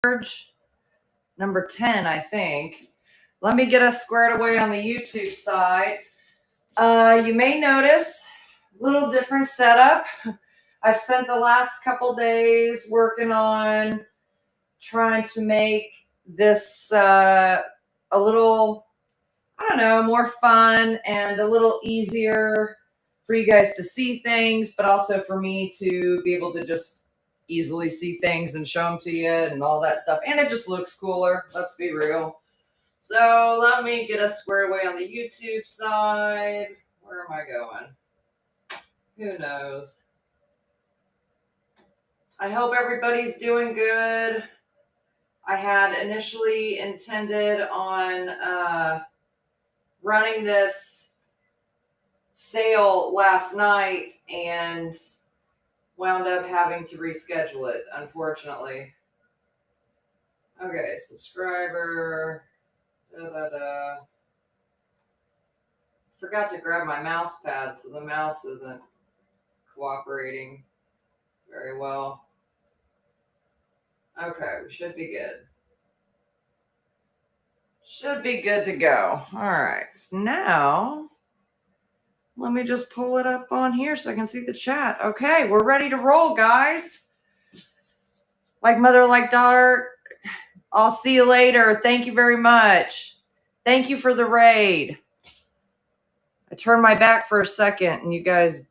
Purge number 10, I think. Let me get us squared away on the YouTube side. You may notice a little different setup. I've spent the last couple days working on trying to make this a little, I don't know, more fun and a little easier for you guys to see things, but also for me to be able to just easily see things and show them to you and all that stuff. And it just looks cooler, let's be real. So let me get us squared away on the YouTube side. Where am I going? Who knows? I hope everybody's doing good. I had initially intended on running this sale last night and wound up having to reschedule it, unfortunately. Okay, subscriber. Forgot to grab my mouse pad, so the mouse isn't cooperating very well. Okay, we should be good. Should be good to go. All right, now let me just pull it up on here so I can see the chat. Okay, we're ready to roll, guys. Like mother, like daughter. I'll see you later. Thank you very much. Thank you for the raid. I turned my back for a second and you guys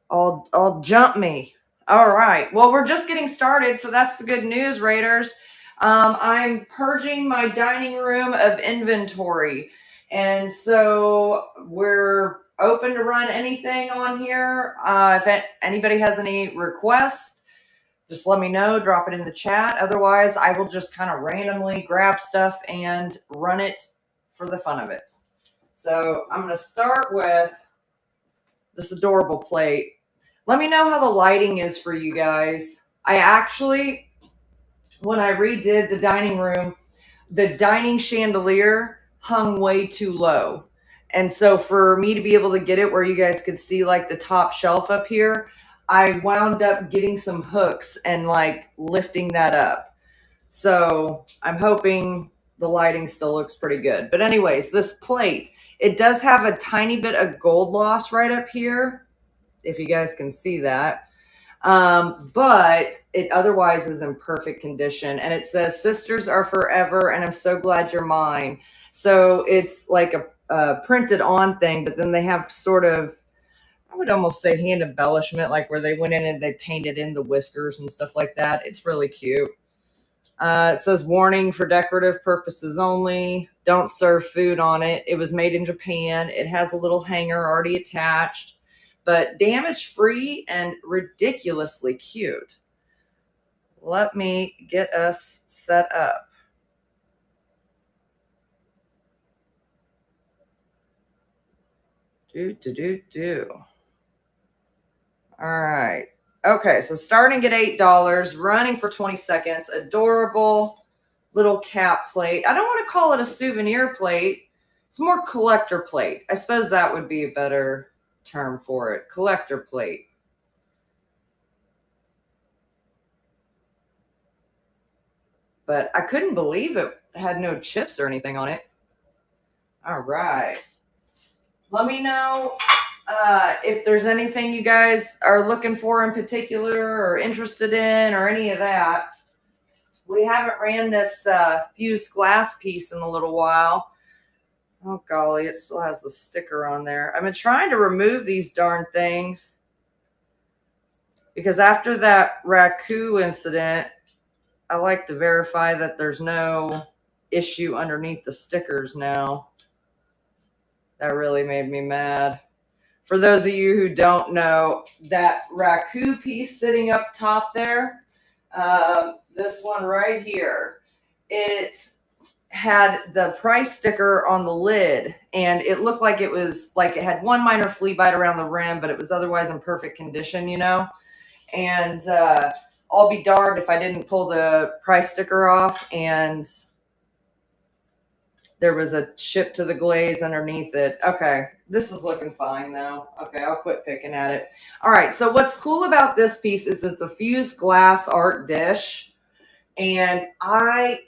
all jump me. All right. Well, we're just getting started, so that's the good news, Raiders. I'm purging my dining room of inventory. And so we're open to run anything on here. If anybody has any requests, just let me know, drop it in the chat. Otherwise, I will just kind of randomly grab stuff and run it for the fun of it. So I'm going to start with this adorable plate. Let me know how the lighting is for you guys. I actually, when I redid the dining room, the dining chandelier hung way too low. And so for me to be able to get it where you guys could see like the top shelf up here, I wound up getting some hooks and like lifting that up. So I'm hoping the lighting still looks pretty good. But anyways, this plate, it does have a tiny bit of gold loss right up here, if you guys can see that. But it otherwise is in perfect condition. And it says, "Sisters are forever, and I'm so glad you're mine." So it's like a printed on thing, but then they have sort of, I would almost say hand embellishment, like where they went in and they painted in the whiskers and stuff like that. It's really cute. It says, "Warning for decorative purposes only. Don't serve food on it. It was made in Japan." It has a little hanger already attached, but damage-free and ridiculously cute. Let me get us set up. All right. Okay, so starting at $8, running for 20 seconds. Adorable little cap plate. I don't want to call it a souvenir plate. It's more collector plate. I suppose that would be a better term for it. Collector plate. But I couldn't believe it had no chips or anything on it. All right. Let me know if there's anything you guys are looking for in particular or interested in or any of that. We haven't ran this fused glass piece in a little while. Oh, golly, it still has the sticker on there. I've been trying to remove these darn things because after that raku incident, I like to verify that there's no issue underneath the stickers now. That really made me mad. For those of you who don't know, that raku piece sitting up top there, this one right here, it had the price sticker on the lid, and it looked like it was like it had one minor flea bite around the rim, but it was otherwise in perfect condition, you know. And I'll be darned if I didn't pull the price sticker off and there was a chip to the glaze underneath it. Okay, this is looking fine though. Okay, I'll quit picking at it. All right, so what's cool about this piece is it's a fused glass art dish. And I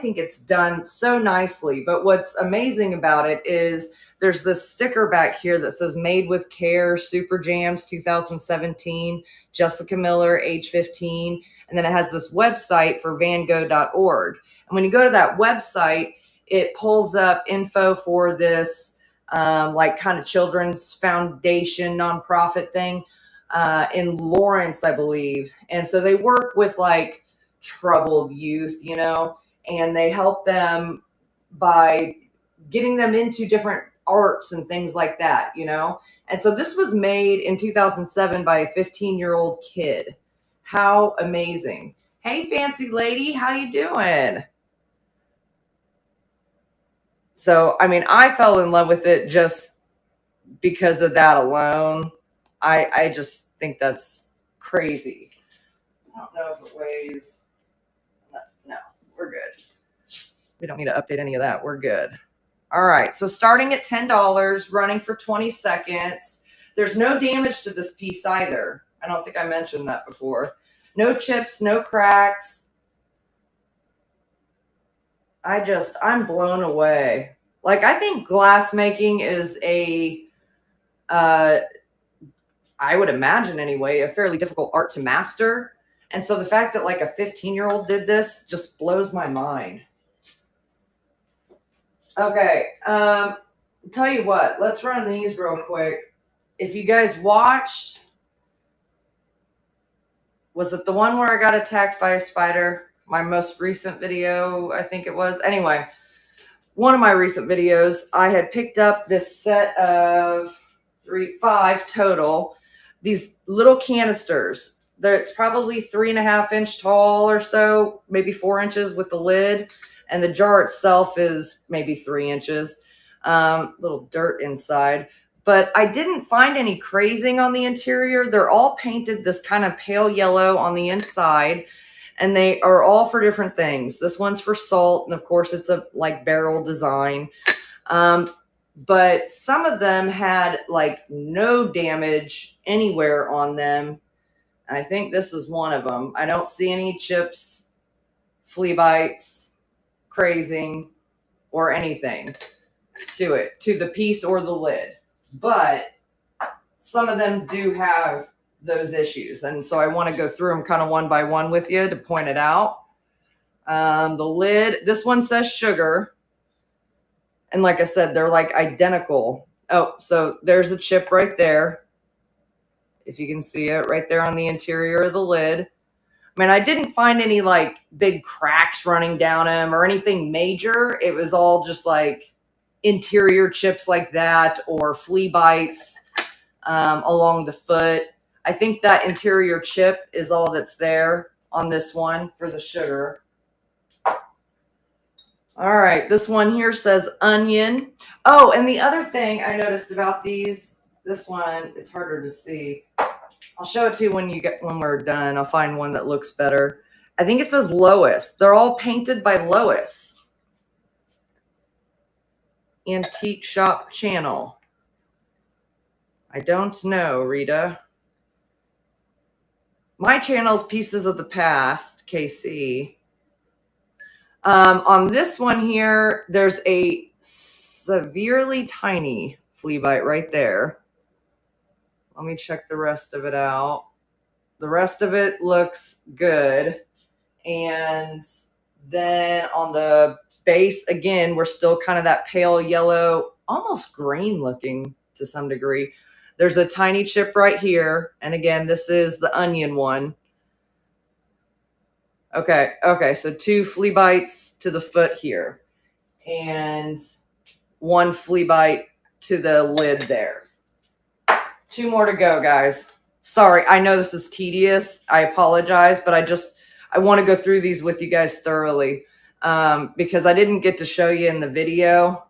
think it's done so nicely. But what's amazing about it is there's this sticker back here that says made with care, Super Jams 2017, Jessica Miller, age 15. And then it has this website for vango.org. And when you go to that website, it pulls up info for this like kind of children's foundation nonprofit thing in Lawrence, I believe. And so they work with like troubled youth, you know, and they help them by getting them into different arts and things like that, you know. And so this was made in 2007 by a 15-year-old kid. How amazing. Hey, fancy lady, how you doing? So, I mean, I fell in love with it just because of that alone. I just think that's crazy. I don't know if it weighs. No, we're good. We don't need to update any of that. We're good. All right. So starting at $10, running for 20 seconds. There's no damage to this piece either. I don't think I mentioned that before. No chips, no cracks. I'm blown away. Like, I think glass making is I would imagine anyway, a fairly difficult art to master. And so the fact that like a 15-year-old did this just blows my mind. Okay. Tell you what, let's run these real quick. If you guys watched, was it the one where I got attacked by a spider? My most recent video, I think it was. Anyway, one of my recent videos, I had picked up this set of 5 total, these little canisters. It's probably 3.5 inch tall or so, maybe 4 inches with the lid. And the jar itself is maybe 3 inches. Little dirt inside. But I didn't find any crazing on the interior. They're all painted this kind of pale yellow on the inside. And they are all for different things. This one's for salt. And of course, it's a like barrel design. But some of them had like no damage anywhere on them. And I think this is one of them. I don't see any chips, flea bites, crazing, or anything to it, to the piece or the lid. But some of them do have those issues. And so I want to go through them kind of one by one with you to point it out. The lid, this one says sugar. And like I said, they're like identical. Oh, so there's a chip right there. If you can see it right there on the interior of the lid. I mean, I didn't find any like big cracks running down them or anything major. It was all just like interior chips like that or flea bites along the foot. I think that interior chip is all that's there on this one for the sugar. All right, this one here says onion. Oh, and the other thing I noticed about these, this one, it's harder to see. I'll show it to you when we're done. I'll find one that looks better. I think it says Lois. They're all painted by Lois. Antique Shop Channel. I don't know, Rita. My channel's Pieces of the Past, KC. On this one here, there's a severely tiny flea bite right there. Let me check the rest of it out. The rest of it looks good. And then on the base, again, we're still kind of that pale yellow, almost green looking to some degree. There's a tiny chip right here. And again, this is the onion one. Okay, so 2 flea bites to the foot here. And 1 flea bite to the lid there. 2 more to go, guys. Sorry, I know this is tedious. I apologize, but I want to go through these with you guys thoroughly because I didn't get to show you in the video.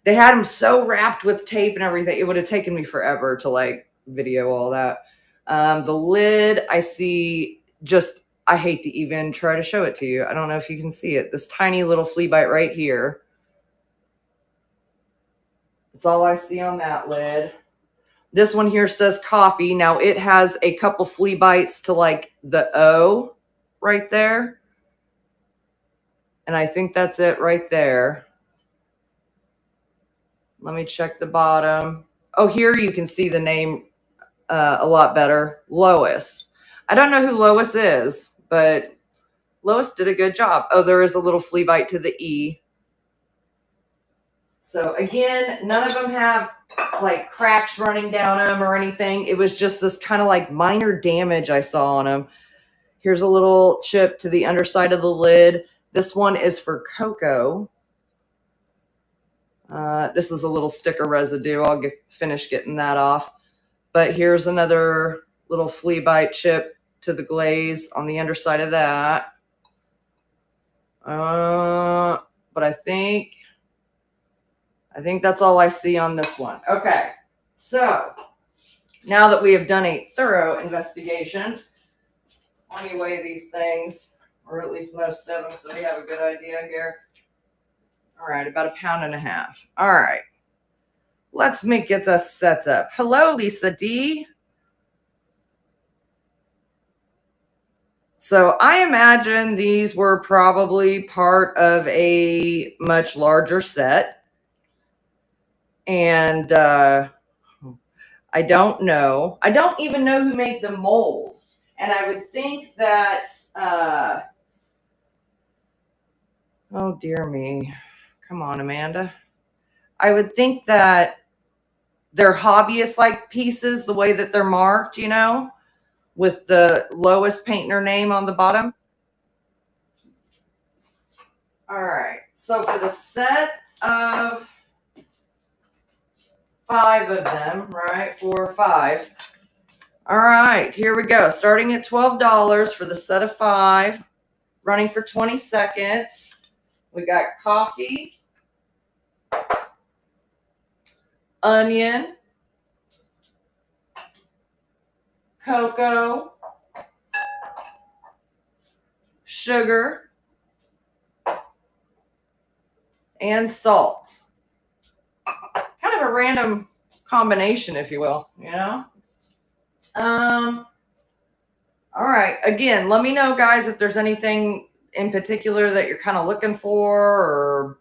They had them so wrapped with tape and everything. It would have taken me forever to like video all that. The lid, I see just, I hate to even try to show it to you. I don't know if you can see it. This tiny little flea bite right here. That's all I see on that lid. This one here says coffee. Now it has a couple flea bites to like the O right there. And I think that's it right there. Let me check the bottom. Oh, here you can see the name a lot better. Lois. I don't know who Lois is, but Lois did a good job. Oh, there is a little flea bite to the E. So again, none of them have like cracks running down them or anything. It was just this kind of like minor damage I saw on them. Here's a little chip to the underside of the lid. This one is for Coco. This is a little sticker residue. I'll finish getting that off. But here's another little flea bite chip to the glaze on the underside of that. But I think that's all I see on this one. Okay, so now that we have done a thorough investigation, let me weigh these things, or at least most of them, so we have a good idea here. All right, about 1.5 pounds. All right, let's get this set up. Hello, Lisa D. So I imagine these were probably part of a much larger set. And I don't know. I don't even know who made the mold. And I would think that, oh dear me. Come on, Amanda. I would think that they're hobbyist-like pieces, the way that they're marked, you know, with the Lois painter name on the bottom. All right. So for the set of 5 of them, right? 4 or 5. All right, here we go. Starting at $12 for the set of 5, running for 20 seconds. We got coffee, onion, cocoa, sugar, and salt. Kind of a random combination, if you will, you know? All right. Again, let me know, guys, if there's anything in particular that you're kind of looking for or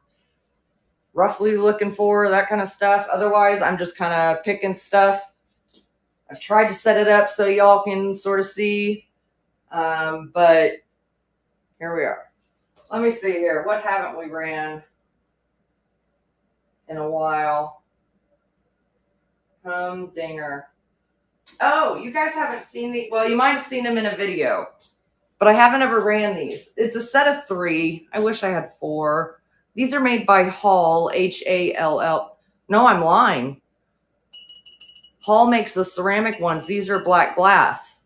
roughly looking for, that kind of stuff. Otherwise, I'm just kind of picking stuff. I've tried to set it up so y'all can sort of see, but here we are. Let me see here. What haven't we ran in a while? Dinger. Oh, you guys haven't seen the, well, you might have seen them in a video, but I haven't ever ran these. It's a set of 3. I wish I had 4. These are made by Hall, H-A-L-L. No, I'm lying. Hall makes the ceramic ones. These are black glass.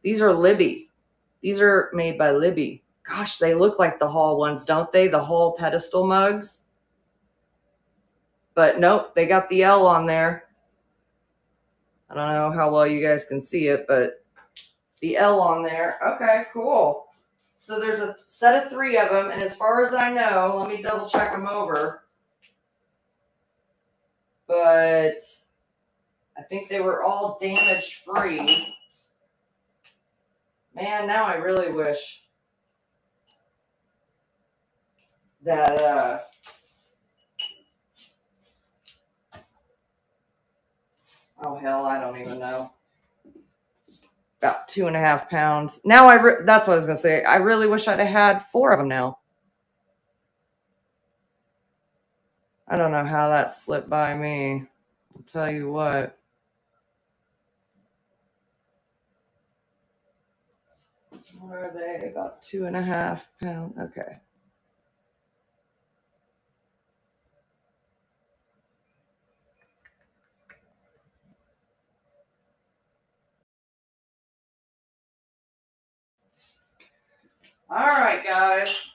These are Libby. These are made by Libby. Gosh, they look like the Hall ones, don't they? The Hall pedestal mugs. But nope, they got the L on there. I don't know how well you guys can see it, but the L on there. Okay, cool. So there's a set of 3 of them. And as far as I know, let me double check them over. But I think they were all damage free. Man, now I really wish that, oh hell, I don't even know. About 2.5 pounds. Now that's what I was going to say. I really wish I'd have had 4 of them now. I don't know how that slipped by me. I'll tell you what. What are they? About 2.5 pounds. Okay. All right, guys.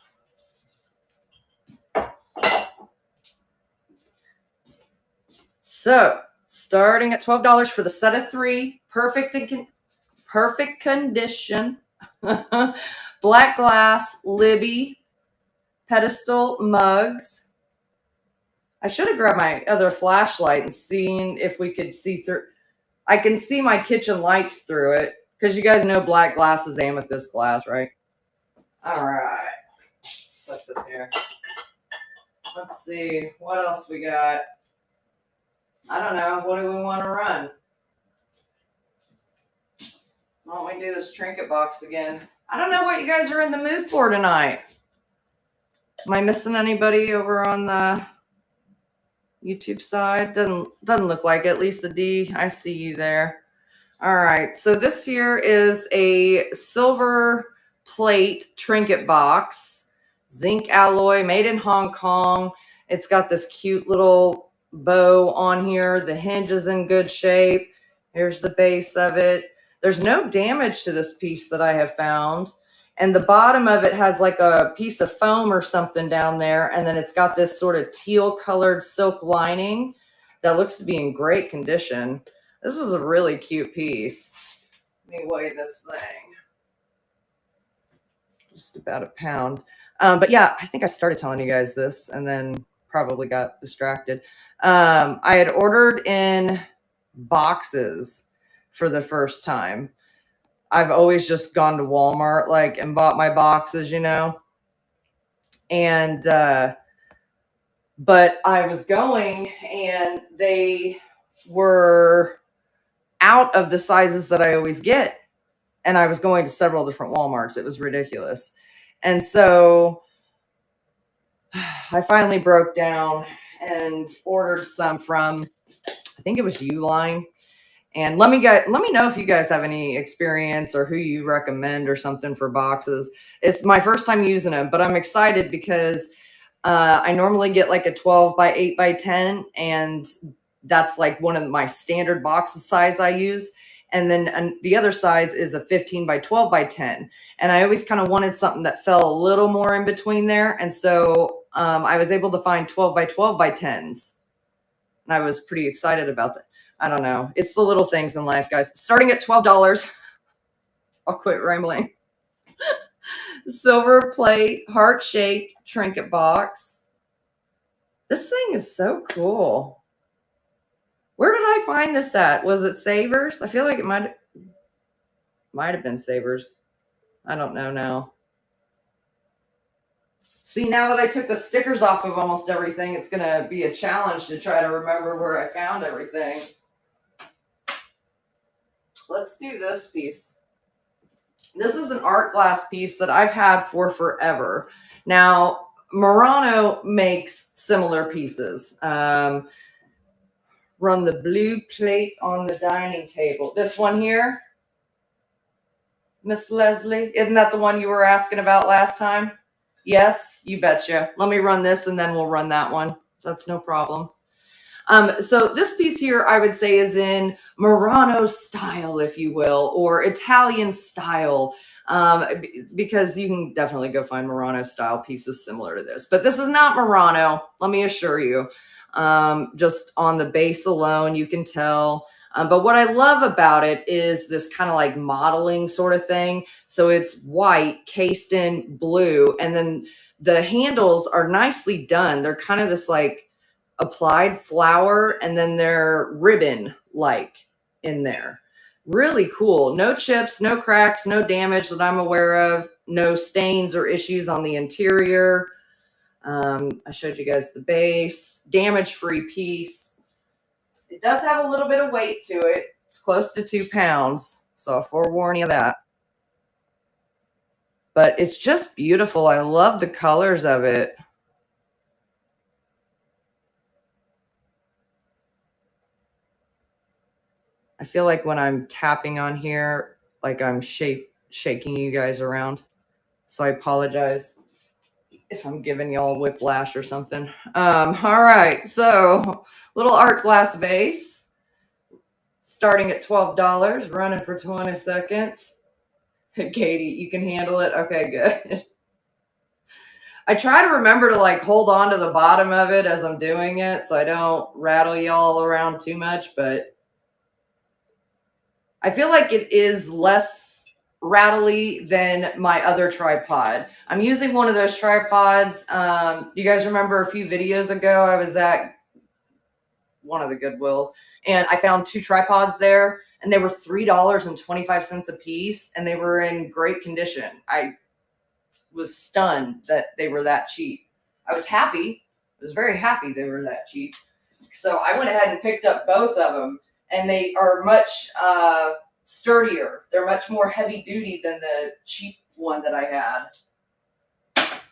So, starting at $12 for the set of 3, perfect condition. Black glass, Libby, pedestal mugs. I should have grabbed my other flashlight and seen if we could see through. I can see my kitchen lights through it because you guys know black glass is amethyst glass, right? All right. Set this Let's see, what else we got? I don't know. What do we want to run? Why don't we do this trinket box again? I don't know what you guys are in the mood for tonight. Am I missing anybody over on the YouTube side? Doesn't look like it. Lisa D, I see you there. All right. So this here is a silver plate trinket box, zinc alloy, made in Hong Kong. It's got this cute little bow on here. The hinge is in good shape. Here's the base of it. There's no damage to this piece that I have found. And the bottom of it has like a piece of foam or something down there. And then it's got this sort of teal colored silk lining that looks to be in great condition. This is a really cute piece. Let me weigh this thing. Just about a pound. But yeah, I think I started telling you guys this and then probably got distracted. I had ordered in boxes for the first time. I've always just gone to Walmart like and bought my boxes, you know. And but I was going and they were out of the sizes that I always get. And I was going to several different Walmarts. It was ridiculous. And so I finally broke down and ordered some from, I think it was Uline. And let me know if you guys have any experience or who you recommend or something for boxes. It's my first time using them, but I'm excited because I normally get like a 12 by 8 by 10, and that's like one of my standard boxes size I use. And then the other size is a 15 by 12 by 10. And I always kind of wanted something that fell a little more in between there. And so I was able to find 12 by 12 by 10s. And I was pretty excited about that. I don't know. It's the little things in life, guys. Starting at $12. I'll quit rambling. Silver plate, heart-shaped trinket box. This thing is so cool. Where did I find this at? Was it Savers? I feel like it might have been Savers. I don't know now. See, now that I took the stickers off of almost everything, it's going to be a challenge to try to remember where I found everything. Let's do this piece. This is an art glass piece that I've had for forever. Now, Murano makes similar pieces. Run the blue plate on the dining table. This one here, Miss Leslie, isn't that the one you were asking about last time? Yes, you betcha. Let me run this and then we'll run that one. That's no problem. So this piece here, I would say, is in Murano style, if you will, or Italian style, because you can definitely go find Murano style pieces similar to this. But this is not Murano, let me assure you. Just on the base alone, you can tell. But what I love about it is this kind of like modeling sort of thing. So it's white cased in blue, and then the handles are nicely done. They're kind of this like applied flower, and then they're ribbon like in there. Really cool. No chips, no cracks, no damage that I'm aware of, no stains or issues on the interior. I showed you guys the base, damage-free piece. It does have a little bit of weight to it. It's close to 2 pounds, so I'll forewarn you that. But it's just beautiful. I love the colors of it. I feel like when I'm tapping on here, like I'm shaking you guys around. So I apologize if I'm giving y'all whiplash or something. All right, so little art glass vase, starting at $12, running for 20 seconds. Katie, you can handle it? Okay, good. I try to remember to like hold on to the bottom of it as I'm doing it so I don't rattle y'all around too much, but I feel like it is less rattly than my other tripod. I'm using one of those tripods. You guys remember a few videos ago, I was at one of the Goodwills and I found 2 tripods there and they were $3.25 a piece and they were in great condition. I was stunned that they were that cheap. I was happy. It was very happy they were that cheap. So I went ahead and picked up both of them, and they are much sturdier. They're much more heavy duty than the cheap one that I had.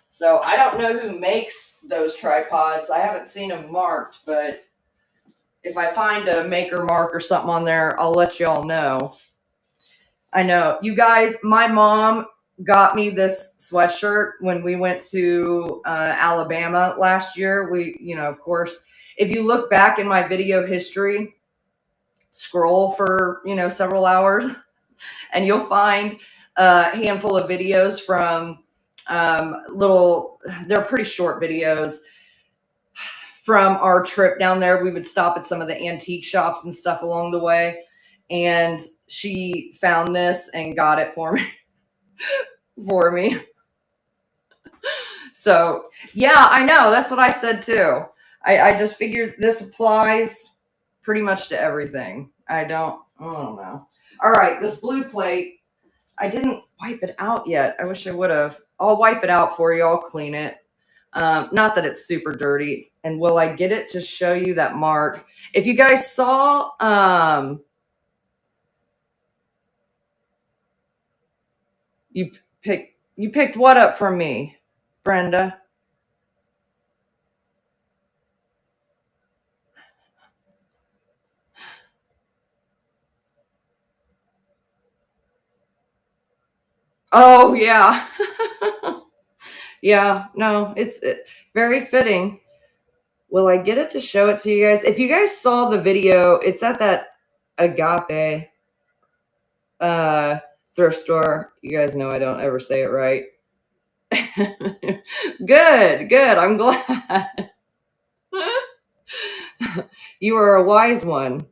So I don't know who makes those tripods. I haven't seen them marked, but if I find a maker mark or something on there, I'll let y'all know. I know. You guys, my mom got me this sweatshirt when we went to Alabama last year. We, you know, of course, if you look back in my video history, scroll for, you know, several hours, and you'll find a handful of videos from they're pretty short videos from our trip down there. We would stop at some of the antique shops and stuff along the way. And she found this and got it for me. So yeah, I know. That's what I said too. I just figured this applies pretty much to everything. I don't know. All right, this blue plate, I didn't wipe it out yet. I wish I would have. I'll wipe it out for you. I'll clean it. Not that it's super dirty. And will I get it to show you that mark? If you guys saw, you picked what up from me, Brenda? Oh yeah. Yeah, no, it's very fitting. Will I get it to show it to you guys? If you guys saw the video, it's at that Agape thrift store. You guys know I don't ever say it right. Good. I'm glad. You are a wise one.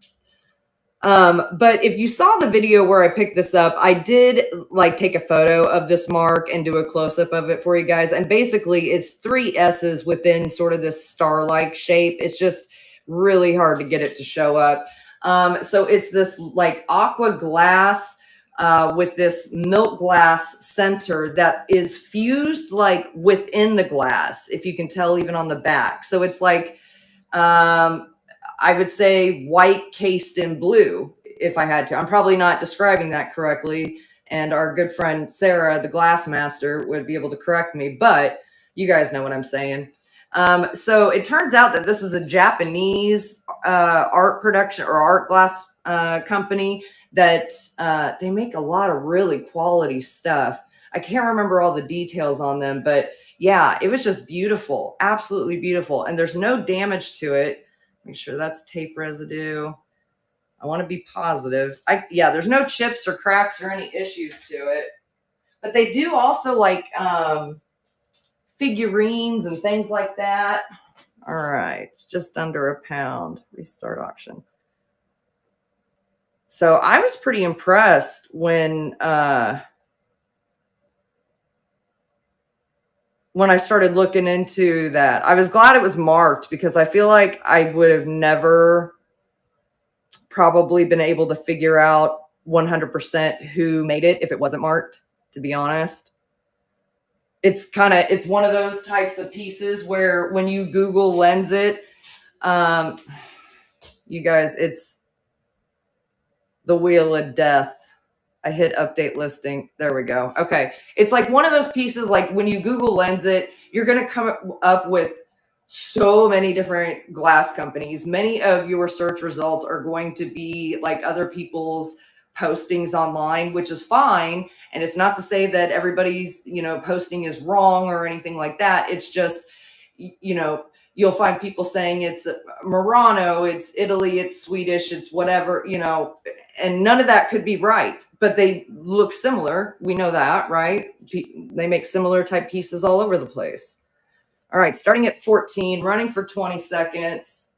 But if you saw the video where I picked this up, I did like take a photo of this mark and do a close-up of it for you guys. And basically it's 3 S's within sort of this star-like shape. It's just really hard to get it to show up. So it's this like aqua glass with this milk glass center that is fused like within the glass, if you can tell even on the back. So it's like, I would say white cased in blue, if I had to. I'm probably not describing that correctly. And our good friend Sarah, the glass master, would be able to correct me, but you guys know what I'm saying. So it turns out that this is a Japanese art production or art glass company that they make a lot of really quality stuff. I can't remember all the details on them, but yeah, it was just beautiful, absolutely beautiful. And there's no damage to it. Make sure that's tape residue. I want to be positive. Yeah, there's no chips or cracks or any issues to it. But they do also like figurines and things like that. All right, it's just under £1. Restart auction. So I was pretty impressed when I started looking into that. I was glad it was marked because I feel like I would have never probably been able to figure out 100% who made it if it wasn't marked, to be honest. It's one of those types of pieces where when you Google lens it, you guys, it's the wheel of death. I hit update listing. There we go. Okay. It's like one of those pieces, like when you Google lens it, you're going to come up with so many different glass companies. Many of your search results are going to be like other people's postings online, which is fine. And it's not to say that everybody's, posting is wrong or anything like that. It's just, you'll find people saying it's Murano, it's Italy, it's Swedish, it's whatever, and none of that could be right, but they look similar. We know that, right? They make similar type pieces all over the place. All right, starting at 14, running for 20 seconds.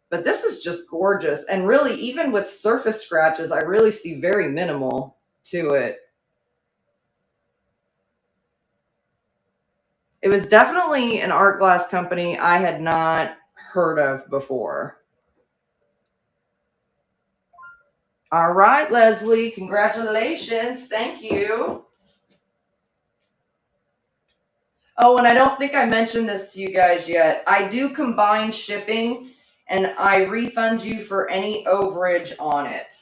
But this is just gorgeous. And really, even with surface scratches, I really see very minimal to it. It was definitely an art glass company I had not heard of before. All right, Leslie, congratulations. Thank you. Oh, and I don't think I mentioned this to you guys yet. I do combine shipping, and I refund you for any overage on it.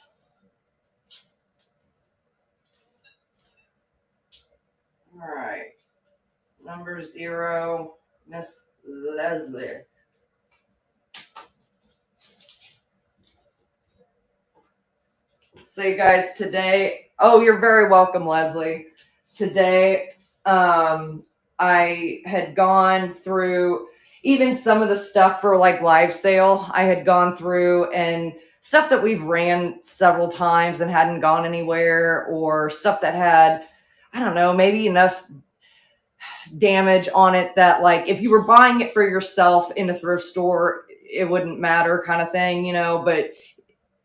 All right. Number 0, Miss Leslie. So you guys, today, oh, you're very welcome, Leslie. Today, I had gone through even some of the stuff for like live sale. I had gone through and stuff that we've ran several times and hadn't gone anywhere, or stuff that had, I don't know, maybe enough damage on it that, like, if you were buying it for yourself in a thrift store, it wouldn't matter, kind of thing, you know, but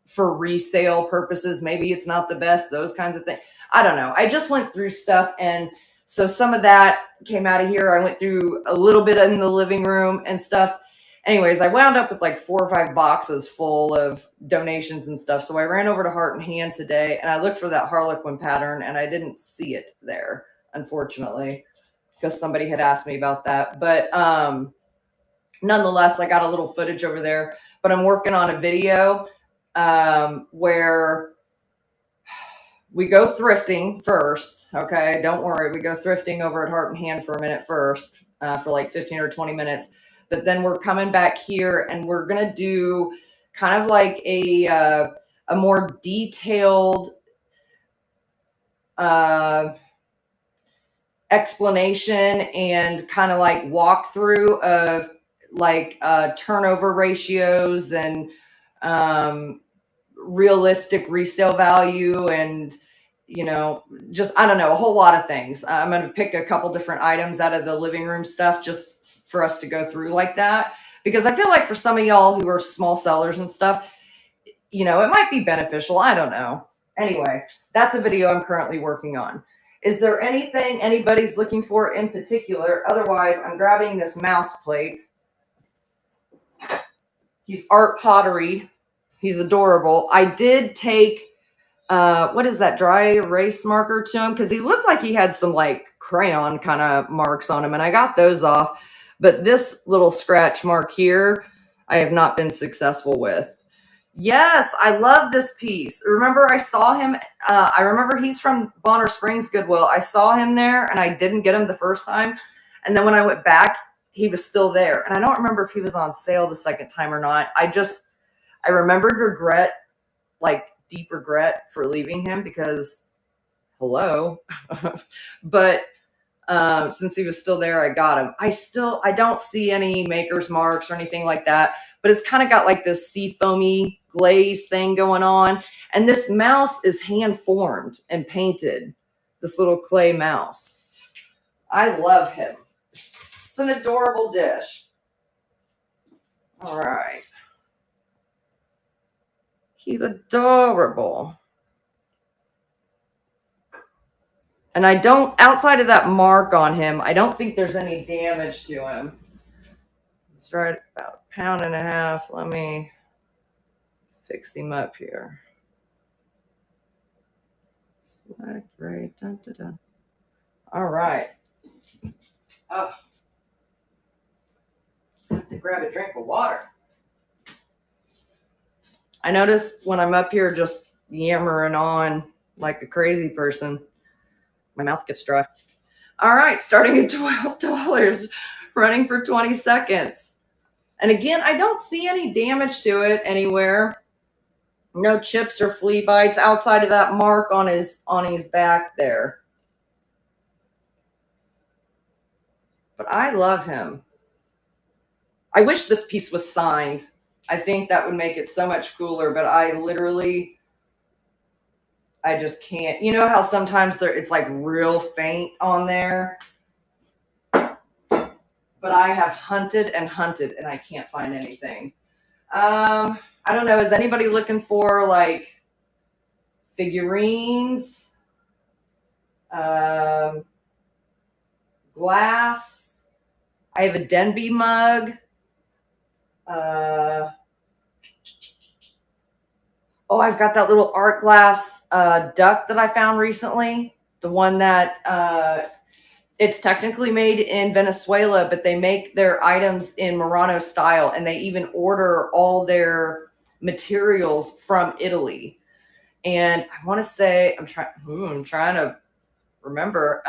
for resale purposes, maybe it's not the best, those kinds of things. I don't know. I just went through stuff, and so some of that came out of here. I went through a little bit in the living room and stuff. Anyways, I wound up with like 4 or 5 boxes full of donations and stuff. So I ran over to Heart and Hand today, and I looked for that Harlequin pattern, and I didn't see it there, unfortunately, because somebody had asked me about that. But nonetheless, I got a little footage over there. But I'm working on a video where we go thrifting first. Okay, don't worry. We go thrifting over at Heart and Hand for a minute first, for like 15 or 20 minutes. But then we're coming back here, and we're going to do kind of like a more detailed explanation and kind of like walkthrough of like turnover ratios and realistic resale value, and, you know, just, I don't know, a whole lot of things. I'm going to pick a couple different items out of the living room stuff just for us to go through like that, because I feel like for some of y'all who are small sellers and stuff, you know, it might be beneficial. I don't know. Anyway, that's a video I'm currently working on. Is there anything anybody's looking for in particular? Otherwise, I'm grabbing this mouse plate. He's art pottery. He's adorable. I did take, what is that, dry erase marker to him? Because he looked like he had some like crayon kind of marks on him, and I got those off. But this little scratch mark here, I have not been successful with. Yes, I love this piece. Remember, I saw him. I remember he's from Bonner Springs Goodwill. I saw him there, and I didn't get him the first time. And then when I went back, he was still there. And I don't remember if he was on sale the second time or not. I remembered regret, like deep regret for leaving him, because hello. But since he was still there, I got him. I don't see any maker's marks or anything like that, but it's kind of got like this sea foamy glaze thing going on. And this mouse is hand formed and painted, this little clay mouse. I love him. It's an adorable dish. All right. He's adorable. And I don't, outside of that mark on him, I don't think there's any damage to him. It's right about 1.5 pounds. Let me fix him up here. Select, right, dun, dun, dun. All right. Oh. I have to grab a drink of water. I notice when I'm up here just yammering on like a crazy person, my mouth gets dry. All right, starting at $12, running for 20 seconds. And again, I don't see any damage to it anywhere. No chips or flea bites outside of that mark on his back there. But I love him. I wish this piece was signed. I think that would make it so much cooler, but I just can't. You know how sometimes it's like real faint on there? But I have hunted and hunted, and I can't find anything. I don't know. Is anybody looking for like figurines? Glass? I have a Denby mug. Oh, I've got that little art glass duck that I found recently. The one that It's technically made in Venezuela, but they make their items in Murano style, and they even order all their materials from Italy. And I want to say, I'm trying to remember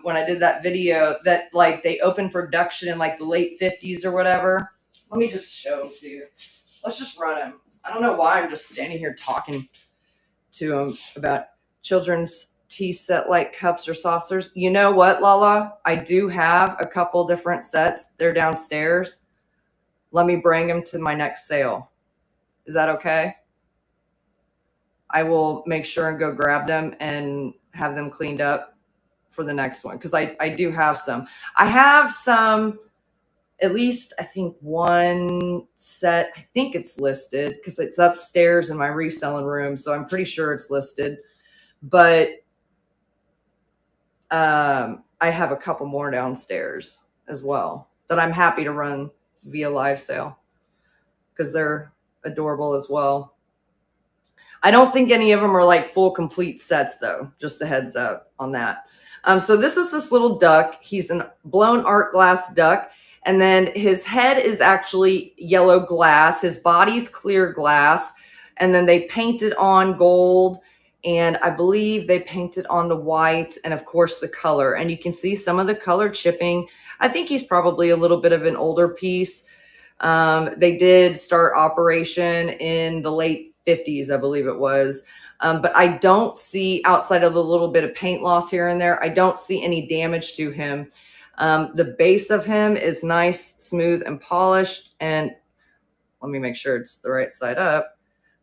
when I did that video that like they opened production in like the late 50s or whatever. Let me just show them to you. Let's just run him. I don't know why I'm just standing here talking to him about children's tea set like cups or saucers. You know what, Lala? I do have a couple different sets. They're downstairs. Let me bring them to my next sale. Is that okay? I will make sure and go grab them and have them cleaned up for the next one, because I do have some. I have some, at least I think one set, I think it's listed because it's upstairs in my reselling room, so I'm pretty sure it's listed. But I have a couple more downstairs as well that I'm happy to run via live sale because they're adorable as well. I don't think any of them are like full complete sets though, just a heads up on that. So this is this little duck. He's a blown art glass duck. And then his head is actually yellow glass. His body's clear glass. And then they painted on gold. And I believe they painted on the white and of course the color. And you can see some of the color chipping. I think he's probably a little bit of an older piece. They did start operation in the late 50s, I believe it was. But I don't see, outside of a little bit of paint loss here and there, I don't see any damage to him. The base of him is nice, smooth, and polished. And let me make sure it's the right side up.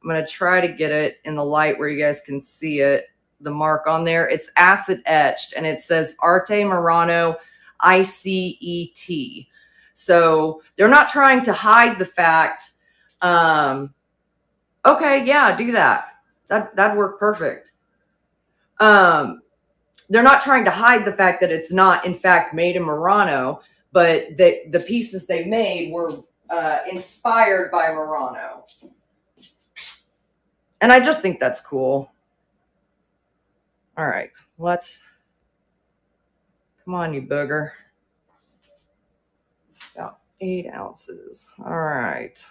I'm going to try to get it in the light where you guys can see it. The mark on there, it's acid etched, and it says Arte Murano ICET. So they're not trying to hide the fact. Okay, yeah, do that. That'd work perfect. They're not trying to hide the fact that it's not, in fact, made in Murano, but the pieces they made were inspired by Murano. And I just think that's cool. All right, come on, you booger. About 8 ounces. All right.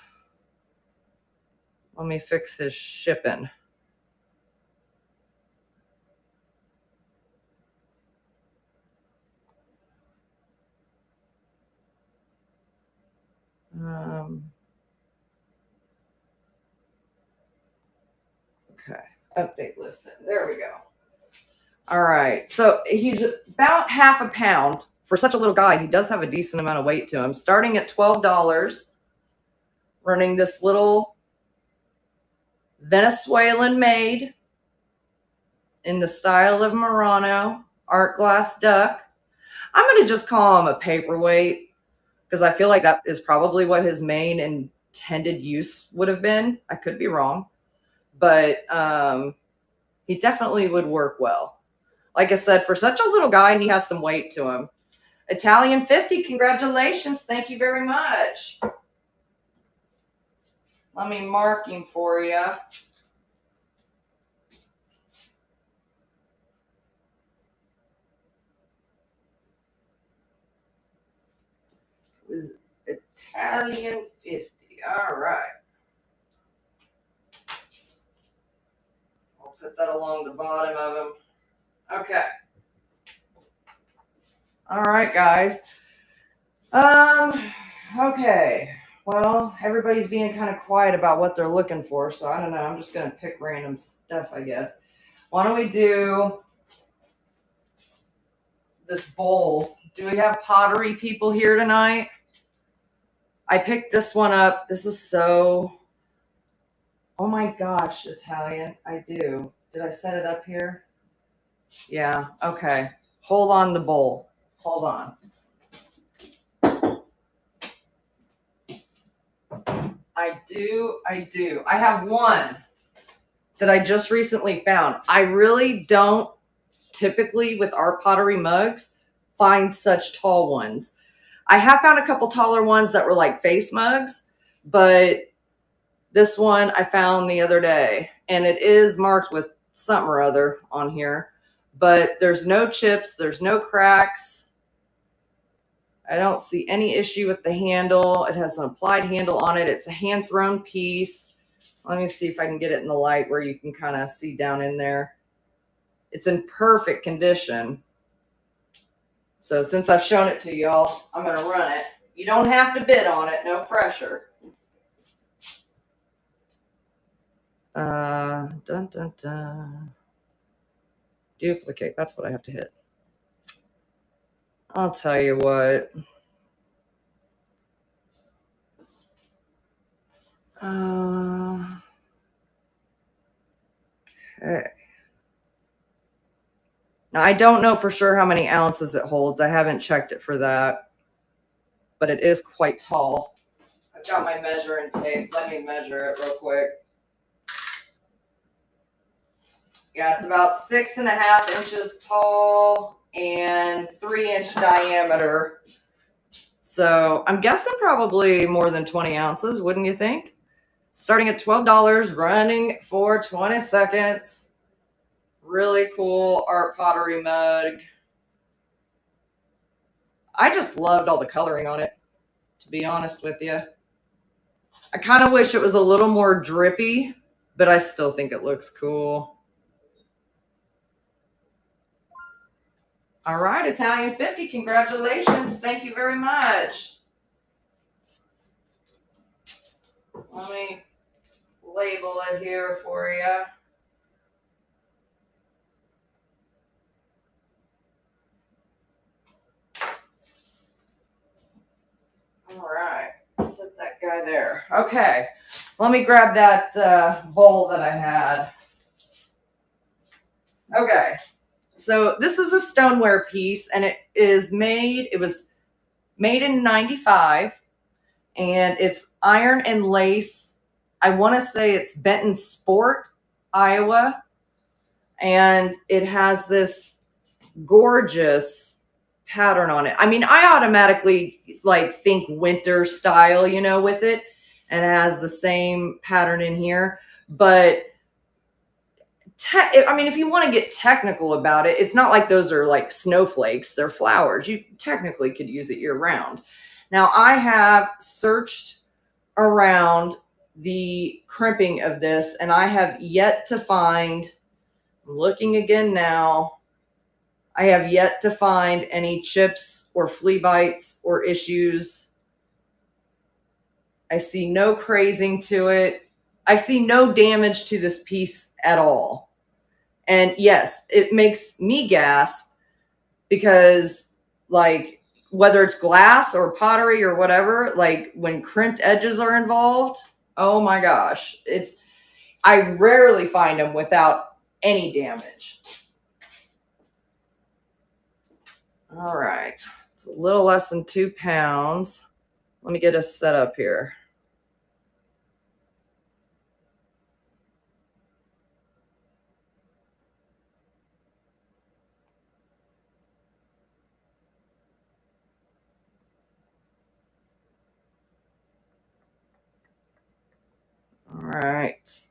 Let me fix his shipping. Okay, update listing. There we go. All right, so he's about half a pound. For such a little guy, he does have a decent amount of weight to him. Starting at $12, running this little Venezuelan made in the style of Murano art glass duck. I'm going to just call him a paperweight because I feel like that is probably what his main intended use would have been. I could be wrong, but he definitely would work well. Like I said, for such a little guy, he has some weight to him. Italian 50, congratulations. Thank you very much. Let me mark him for you. It was Italian 50. All right. I'll put that along the bottom of him. Okay. All right, guys. Okay. Well, everybody's being kind of quiet about what they're looking for, so I don't know. I'm just going to pick random stuff, I guess. Why don't we do this bowl? Do we have pottery people here tonight? I picked this one up. This is so... Oh my gosh, Italian. I do. Did I set it up here? Yeah, okay. Hold on the bowl. Hold on. I do. I have one that I just recently found. I really don't typically, with our pottery mugs, find such tall ones. I have found a couple taller ones that were like face mugs, but this one I found the other day, and it is marked with something or other on here, but there's no chips, there's no cracks. I don't see any issue with the handle. It has an applied handle on it. It's a hand-thrown piece. Let me see if I can get it in the light where you can kind of see down in there. It's in perfect condition. So since I've shown it to y'all, I'm going to run it. You don't have to bid on it. No pressure. Dun, dun, dun. Duplicate. That's what I have to hit. I'll tell you what. Okay. Now, I don't know for sure how many ounces it holds. I haven't checked it for that. But it is quite tall. I've got my measuring tape. Let me measure it real quick. Yeah, it's about 6.5 inches tall and 3-inch diameter. So I'm guessing probably more than 20 ounces, wouldn't you think? Starting at $12, running for 20 seconds. Really cool art pottery mug. I just loved all the coloring on it, to be honest with you. I kind of wish it was a little more drippy, but I still think it looks cool. All right, Italian 50, congratulations. Thank you very much. Let me label it here for you. All right, set that guy there. Okay, let me grab that bowl that I had. Okay, so this is a stoneware piece, and it was made in '95, and it's iron and lace. I want to say it's Benton Sport, Iowa, and it has this gorgeous pattern on it. I mean, I automatically like think winter style, you know, with it, and it has the same pattern in here. But I mean, if you want to get technical about it, it's not like those are like snowflakes. They're flowers. You technically could use it year round. Now, I have searched around the crimping of this, and I have yet to find, I'm looking again now, I have yet to find any chips or flea bites or issues. I see no crazing to it. I see no damage to this piece at all. And yes, it makes me gasp because, like, whether it's glass or pottery or whatever, like when crimped edges are involved, oh my gosh, I rarely find them without any damage. All right, it's a little less than 2 pounds. Let me get us set up here. All right.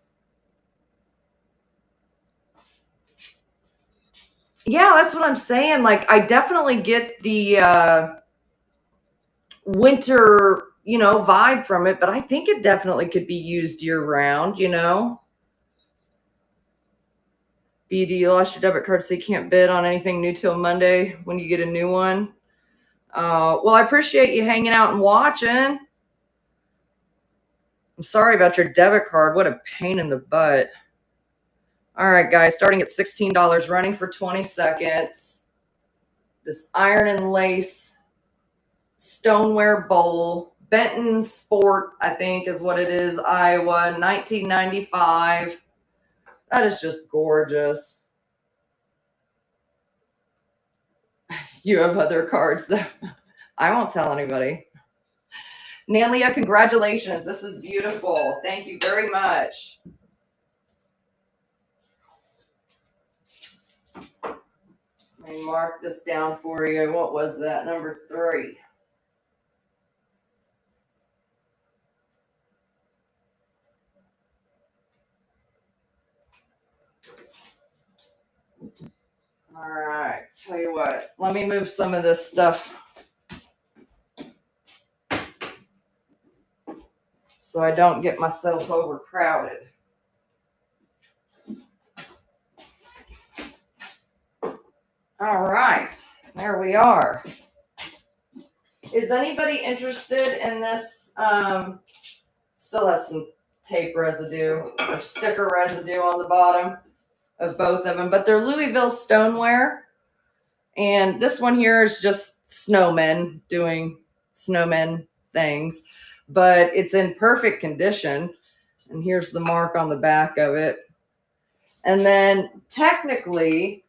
Yeah, that's what I'm saying. Like, I definitely get the winter, you know, vibe from it, but I think it definitely could be used year round, you know. BD, you lost your debit card, so you can't bid on anything new till Monday when you get a new one. Well, I appreciate you hanging out and watching. I'm sorry about your debit card. What a pain in the butt. All right, guys, starting at $16, running for 20 seconds. This iron and lace stoneware bowl, Benton Sport, I think is what it is, Iowa, 1995. That is just gorgeous. You have other cards though. I won't tell anybody. Nalia, congratulations. This is beautiful. Thank you very much. Let me mark this down for you. What was that? Number 3. All right. Tell you what. Let me move some of this stuff so I don't get myself overcrowded. All right, there we are. Is anybody interested in this? Still has some tape residue or sticker residue on the bottom of both of them, but they're Louisville stoneware. And this one here is just snowmen doing snowmen things, but it's in perfect condition. And here's the mark on the back of it. And then technically,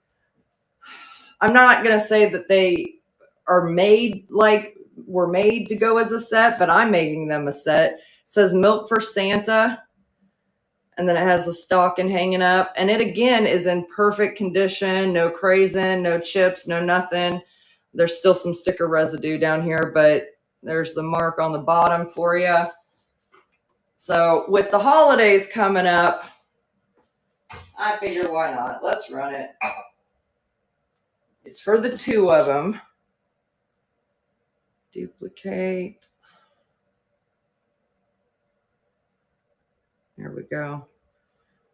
I'm not going to say that they are made like were made to go as a set, but I'm making them a set. It says Milk for Santa. And then it has the stocking hanging up. And it, again, is in perfect condition. No crazing, no chips, no nothing. There's still some sticker residue down here, but there's the mark on the bottom for you. So with the holidays coming up, I figure why not? Let's run it. It's for the two of them. Duplicate. There we go.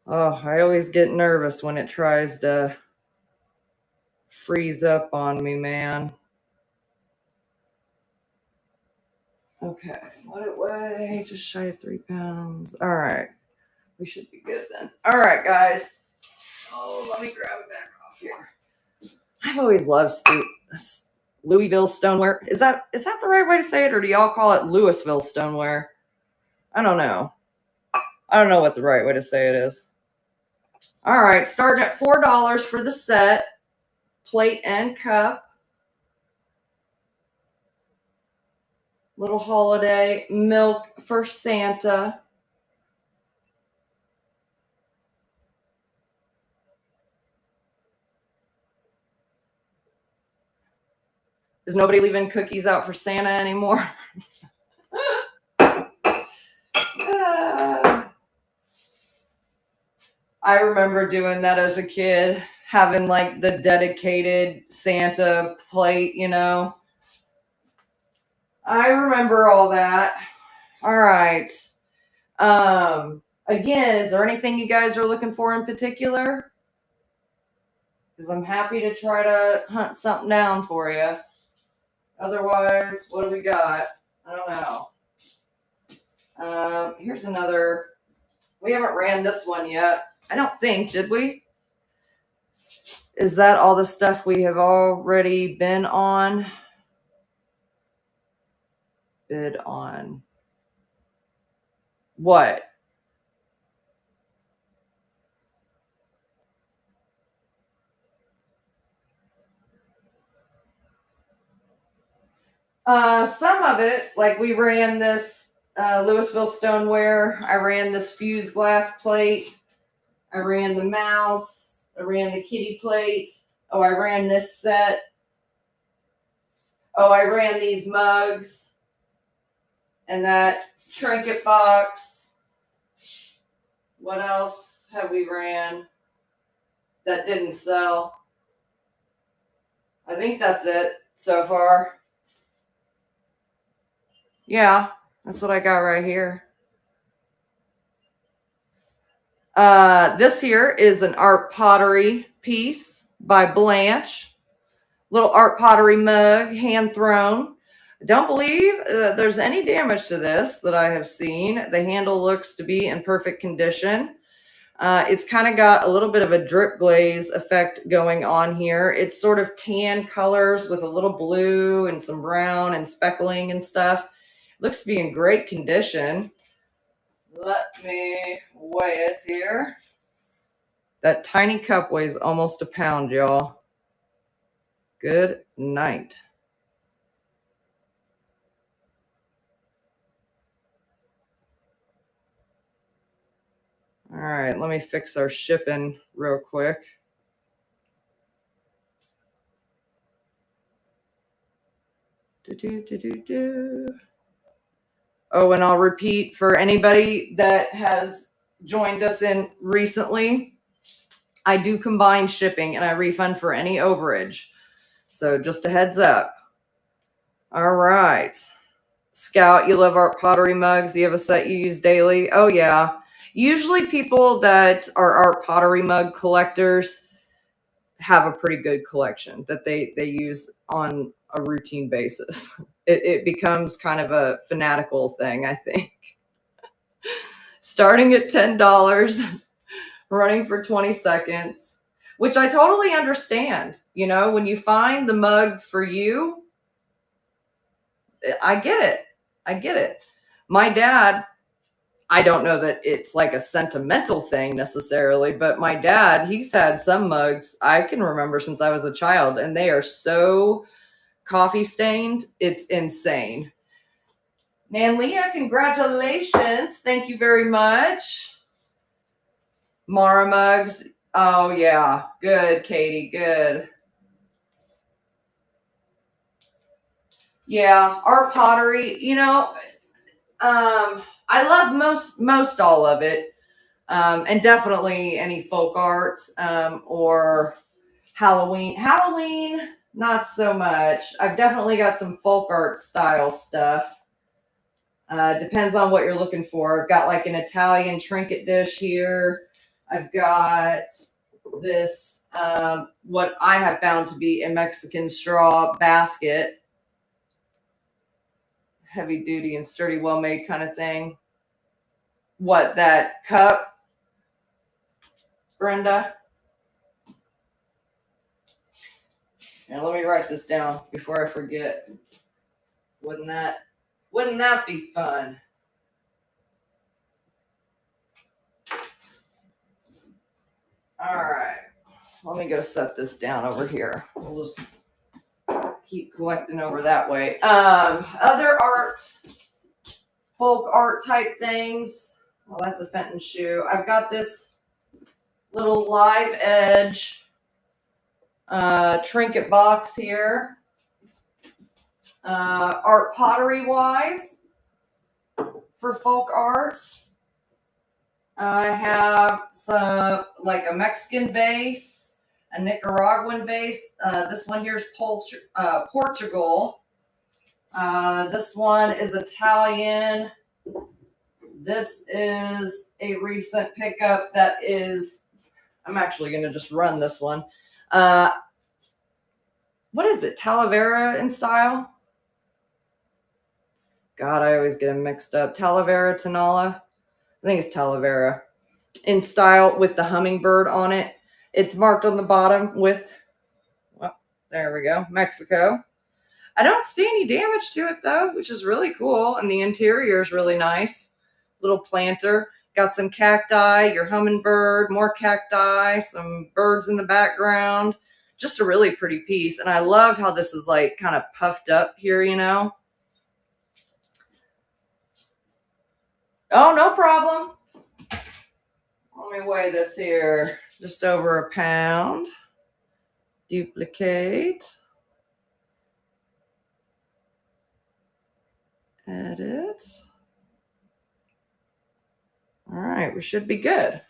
Oh, I always get nervous when it tries to freeze up on me, man. Okay, what it weigh? Just shy of 3 pounds. All right, we should be good then. All right, guys. Oh, let me grab it back off here. I've always loved Louisville stoneware. Is that the right way to say it, or do y'all call it Louisville stoneware? I don't know. I don't know what the right way to say it is. All right, starting at $4 for the set, plate and cup. Little holiday, Milk for Santa. Is nobody leaving cookies out for Santa anymore? I remember doing that as a kid, having like the dedicated Santa plate, you know. I remember all that. All right. Again, is there anything you guys are looking for in particular? Because I'm happy to try to hunt something down for you. Otherwise, what do we got? I don't know. Here's another. We haven't ran this one yet. I don't think, did we? Is that all the stuff we have already been on? Bid on. What? Some of it, like we ran this Louisville stoneware. I ran this fused glass plate. I ran the mouse. I ran the kitty plate. Oh, I ran this set. Oh, I ran these mugs. And that trinket box. What else have we ran that didn't sell? I think that's it so far. Yeah, that's what I got right here. This here is an art pottery piece by Blanche. Little art pottery mug, hand thrown. I don't believe there's any damage to this that I have seen. The handle looks to be in perfect condition. It's kind of got a little bit of a drip glaze effect going on here. It's sort of tan colors with a little blue and some brown and speckling and stuff. Looks to be in great condition. Let me weigh it here. That tiny cup weighs almost a pound, y'all. Good night. All right, let me fix our shipping real quick. Oh, and I'll repeat for anybody that has joined us in recently, I do combine shipping and I refund for any overage. So just a heads up. All right. Scout, you love art pottery mugs. Do you have a set you use daily? Oh, yeah. Usually people that are art pottery mug collectors have a pretty good collection that they use on a routine basis. It becomes kind of a fanatical thing, I think. Starting at $10, running for 20 seconds, which I totally understand. You know, when you find the mug for you, I get it. I get it. My dad, I don't know that it's like a sentimental thing necessarily, but my dad, he's had some mugs I can remember since I was a child, and they are so coffee stained. It's insane. Nanlia, congratulations. Thank you very much. Mara mugs. Oh, yeah. Good, Katie. Good. Yeah, art pottery, you know, I love most all of it. And definitely any folk art, or Halloween. Halloween, not so much. I've definitely got some folk art style stuff. Depends on what you're looking for. I've got like an Italian trinket dish here. I've got this, what I have found to be a Mexican straw basket. Heavy duty and sturdy, well made kind of thing. What, that cup, Brenda? And let me write this down before I forget. Wouldn't that be fun? All right. Let me go set this down over here. We'll just keep collecting over that way. Other art, folk art type things. Well, that's a Fenton shoe. I've got this little live edge trinket box here. Art pottery wise, for folk art, I have some, like a Mexican vase, a Nicaraguan vase. This one here is Portugal. This one is Italian. This is a recent pickup that is, I'm actually going to just run this one. What is it? Talavera in style? God, I always get them mixed up. Talavera, Tanala. I think it's Talavera. In style with the hummingbird on it. It's marked on the bottom with, well, there we go, Mexico. I don't see any damage to it though, which is really cool. And the interior is really nice. Little planter. Got some cacti, your hummingbird, more cacti, some birds in the background. Just a really pretty piece. And I love how this is like kind of puffed up here, you know. Oh, no problem. Let me weigh this here. Just over a pound. Duplicate. Edit. All right, we should be good.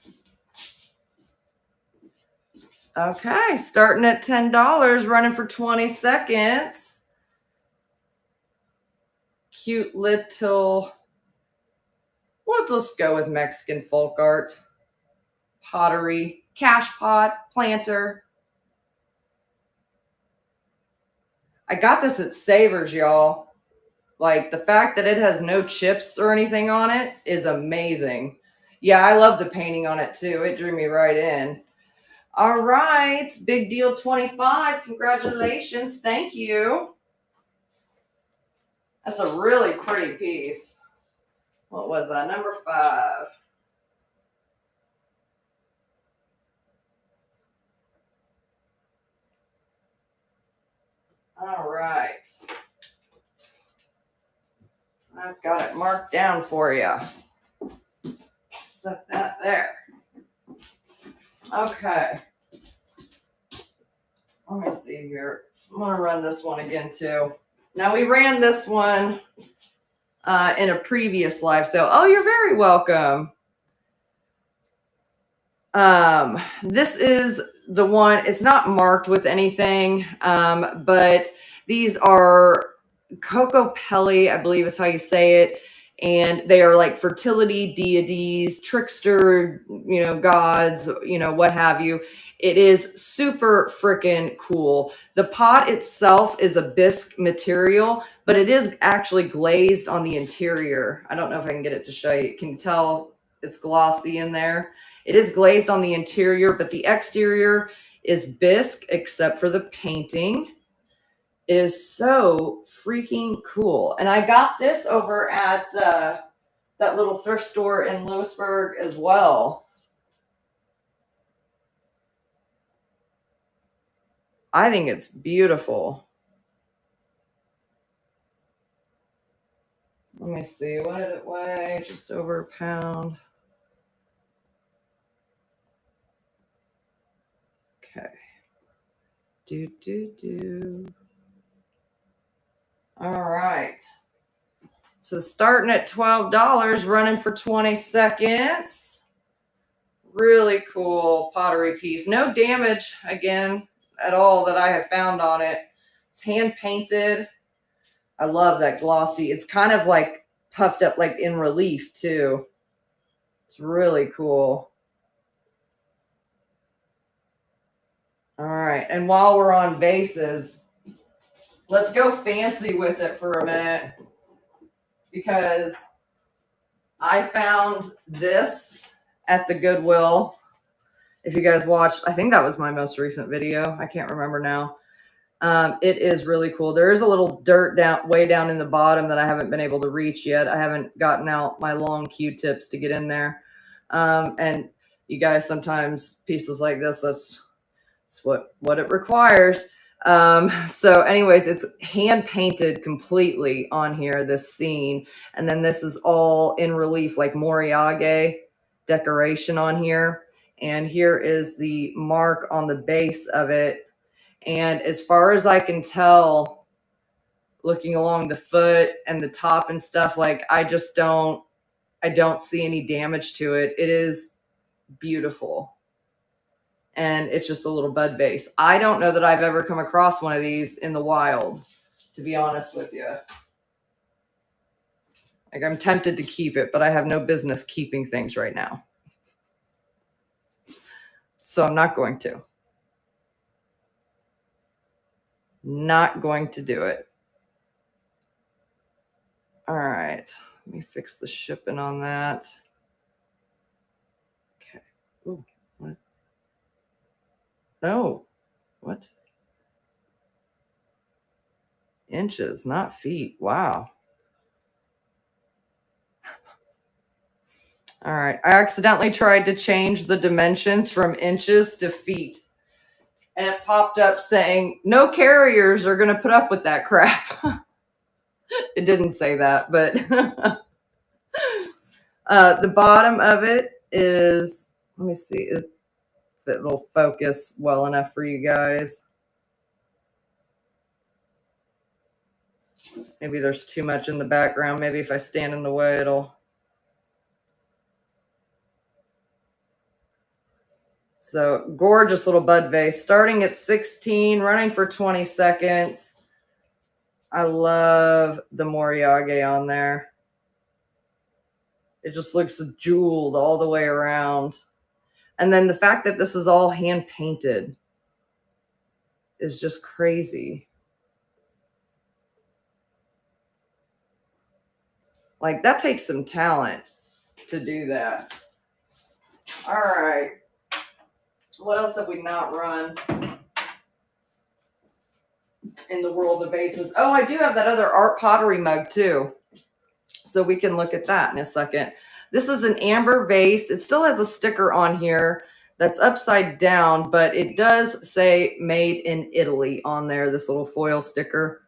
Okay, starting at $10, running for 20 seconds. Cute little, we'll just go with Mexican folk art. Pottery, cash pot, planter. I got this at Savers, y'all. Like, the fact that it has no chips or anything on it is amazing. Yeah, I love the painting on it too. It drew me right in. All right, big deal 25. Congratulations. Thank you. That's a really pretty piece. What was that? Number 5. All right. I've got it marked down for you. Set that there. Okay. Let me see here. I'm going to run this one again too. Now, we ran this one in a previous live sale. Oh, you're very welcome. This is the one, it's not marked with anything, but these are Cocopelli, I believe is how you say it. And they are like fertility deities, trickster, gods, what have you. It is super freaking cool. The pot itself is a bisque material, but it is actually glazed on the interior. I don't know if I can get it to show you. Can you tell it's glossy in there? It is glazed on the interior, but the exterior is bisque except for the painting. It is so freaking cool. And I got this over at that little thrift store in Lewisburg as well. I think it's beautiful. Let me see. What did it weigh? Just over a pound. Okay. All right. So starting at $12, running for 20 seconds. Really cool pottery piece. No damage, again, at all that I have found on it. It's hand painted. I love that glossy. It's kind of like puffed up like in relief too. It's really cool. All right. And while we're on vases, let's go fancy with it for a minute, because I found this at the Goodwill. If you guys watched, I think that was my most recent video. I can't remember now. It is really cool. There is a little dirt way down in the bottom that I haven't been able to reach yet. I haven't gotten out my long Q-tips to get in there. And you guys, sometimes pieces like this, that's what it requires. So anyways, it's hand painted completely on here, this scene. And then this is all in relief, like Moriage decoration on here. And here is the mark on the base of it. And as far as I can tell, looking along the foot and the top and stuff, like I don't see any damage to it. It is beautiful. And it's just a little bud vase. I don't know that I've ever come across one of these in the wild, to be honest with you. Like, I'm tempted to keep it, but I have no business keeping things right now. So I'm not going to. Not going to do it. All right. Let me fix the shipping on that. Okay. Ooh, what? Oh, what? Inches, not feet. Wow. All right. I accidentally tried to change the dimensions from inches to feet. And it popped up saying, no carriers are going to put up with that crap. It didn't say that, but the bottom of it is, let me see if it'll focus well enough for you guys. Maybe there's too much in the background. Maybe if I stand in the way, it'll. So gorgeous little bud vase, starting at 16, running for 20 seconds. I love the Moriage on there. It just looks jeweled all the way around. And then the fact that this is all hand painted is just crazy. Like, that takes some talent to do that. All right. What else have we not run in the world of vases? Oh, I do have that other art pottery mug too. So we can look at that in a second. This is an amber vase. It still has a sticker on here that's upside down, but it does say made in Italy on there, this little foil sticker.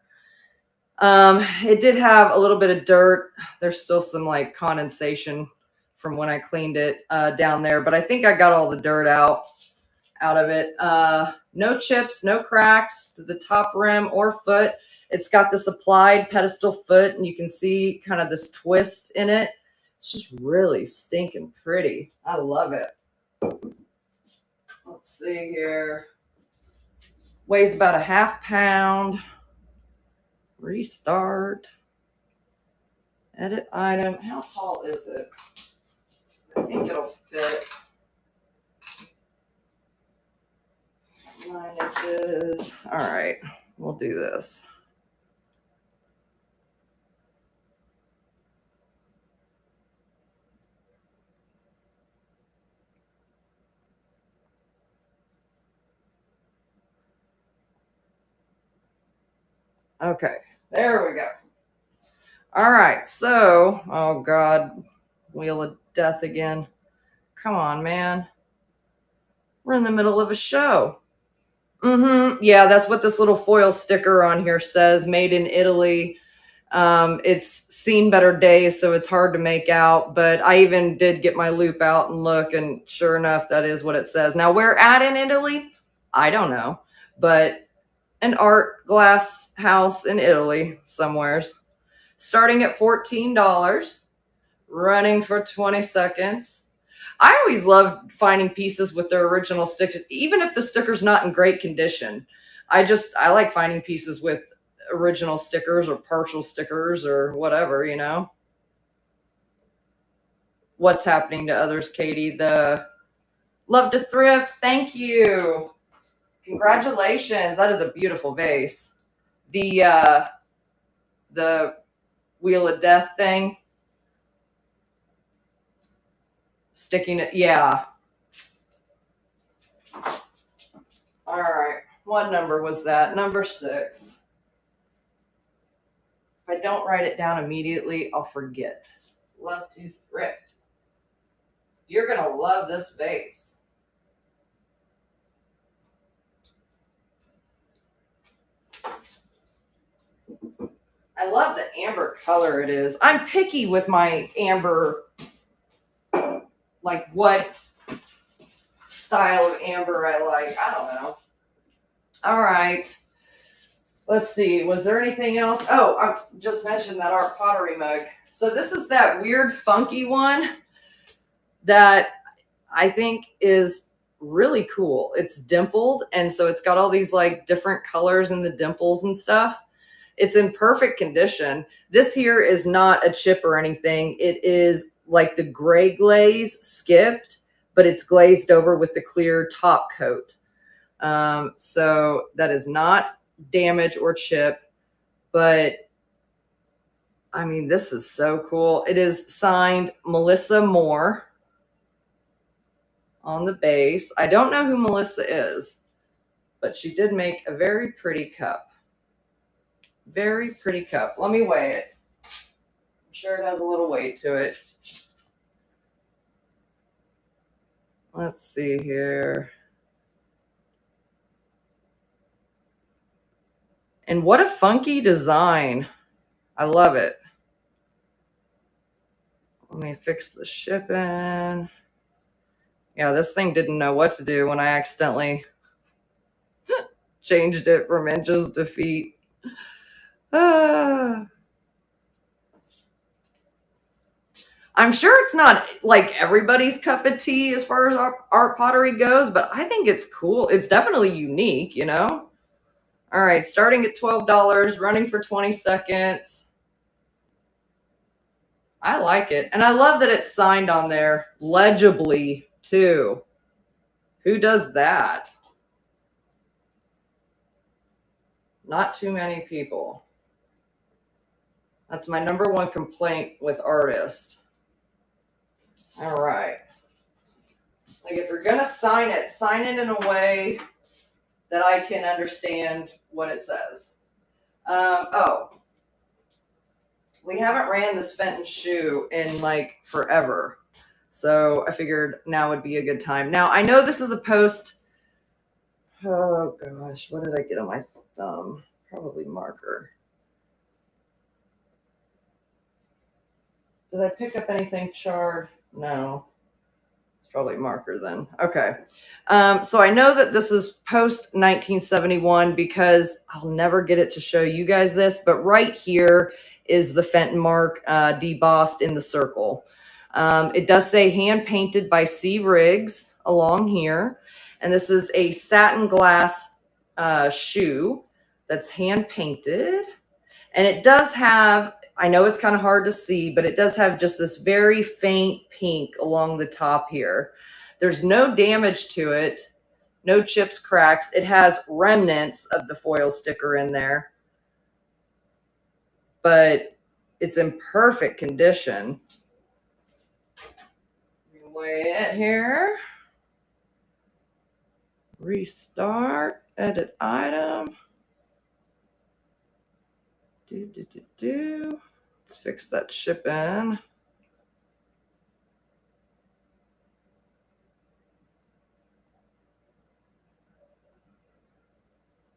It did have a little bit of dirt. There's still some like condensation from when I cleaned it down there, but I think I got all the dirt out of it. No chips, no cracks to the top rim or foot. It's got this applied pedestal foot, and you can see kind of this twist in it. It's just really stinking pretty. I love it. Let's see here. Weighs about a half pound. Restart. Edit item. How tall is it? I think it'll fit. 9 inches. All right, we'll do this. Okay, there we go. All right, so, oh God, Wheel of Death again. Come on, man. We're in the middle of a show. Yeah, that's what this little foil sticker on here says, made in Italy. It's seen better days, so it's hard to make out, but I even did get my loop out and look, and sure enough, that is what it says. Now, where at in Italy? I don't know, but an art glass house in Italy somewheres. Starting at $14, running for 20 seconds. I always love finding pieces with their original stickers, even if the sticker's not in great condition. I like finding pieces with original stickers or partial stickers or whatever, you know. What's happening to others, Katie? The love to thrift. Thank you. Congratulations. That is a beautiful vase. The Wheel of Death thing. Sticking it, yeah. All right. What number was that? Number 6. If I don't write it down immediately, I'll forget. Love to thrift. You're going to love this vase. I love the amber color it is. I'm picky with my amber, like what style of amber I like. I don't know. All right. Let's see. Was there anything else? Oh, I just mentioned that art pottery mug. So this is that weird funky one that I think is really cool. It's dimpled, and so it's got all these like different colors in the dimples and stuff. It's in perfect condition. This here is not a chip or anything. It is like the gray glaze skipped, but it's glazed over with the clear top coat. So that is not damage or chip, but I mean, this is so cool. It is signed Melissa Moore on the base. I don't know who Melissa is, but she did make a very pretty cup. Very pretty cup. Let me weigh it. I'm sure it has a little weight to it. Let's see here. And what a funky design. I love it. Let me fix the shipping. Yeah, this thing didn't know what to do when I accidentally changed it from inches to feet. I'm sure it's not like everybody's cup of tea as far as art pottery goes, but I think it's cool. It's definitely unique, you know? All right, starting at $12, running for 20 seconds. I like it. And I love that it's signed on there legibly, too. Who does that? Not too many people. That's my number one complaint with artists. All right. Like if you're going to sign it in a way that I can understand what it says. Oh, we haven't ran this Fenton shoe in like forever. So I figured now would be a good time. Now I know this is a post. Oh gosh, what did I get on my thumb? Probably marker. Did I pick up anything charred? No. It's probably marker then. Okay. So I know that this is post 1971 because I'll never get it to show you guys this, but right here is the Fenton mark debossed in the circle. It does say hand painted by C. Riggs along here. And this is a satin glass shoe that's hand painted. And it does have, I know it's kind of hard to see, but it does have just this very faint pink along the top here. There's no damage to it. No chips, cracks. It has remnants of the foil sticker in there, but it's in perfect condition. Weigh it here. Restart. Edit item. Let's fix that ship in.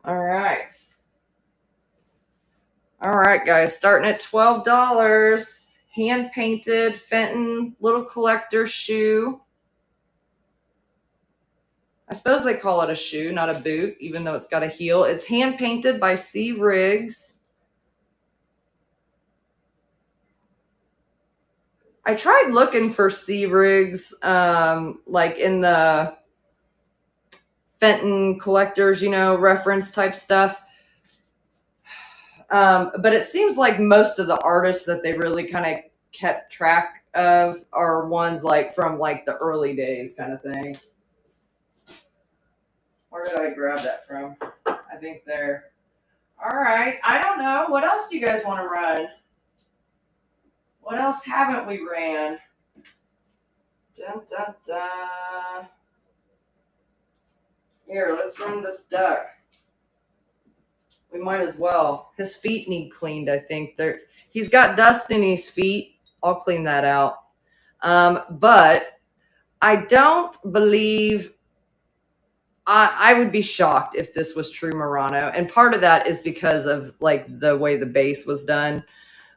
All right. All right, guys, starting at $12. Hand painted Fenton little collector shoe. I suppose they call it a shoe, not a boot, even though it's got a heel. It's hand painted by C. Riggs. I tried looking for C. Riggs, like in the Fenton collectors, reference type stuff. But it seems like most of the artists that they really kind of kept track of are ones like from like the early days kind of thing. Where did I grab that from? I think there. All right. I don't know. What else do you guys want to run? What else haven't we ran? Dun, dun, dun. Here, let's run this duck. We might as well. His feet need cleaned, I think. He's got dust in his feet. I'll clean that out. But I don't believe... I would be shocked if this was true Murano. And part of that is because of like the way the base was done.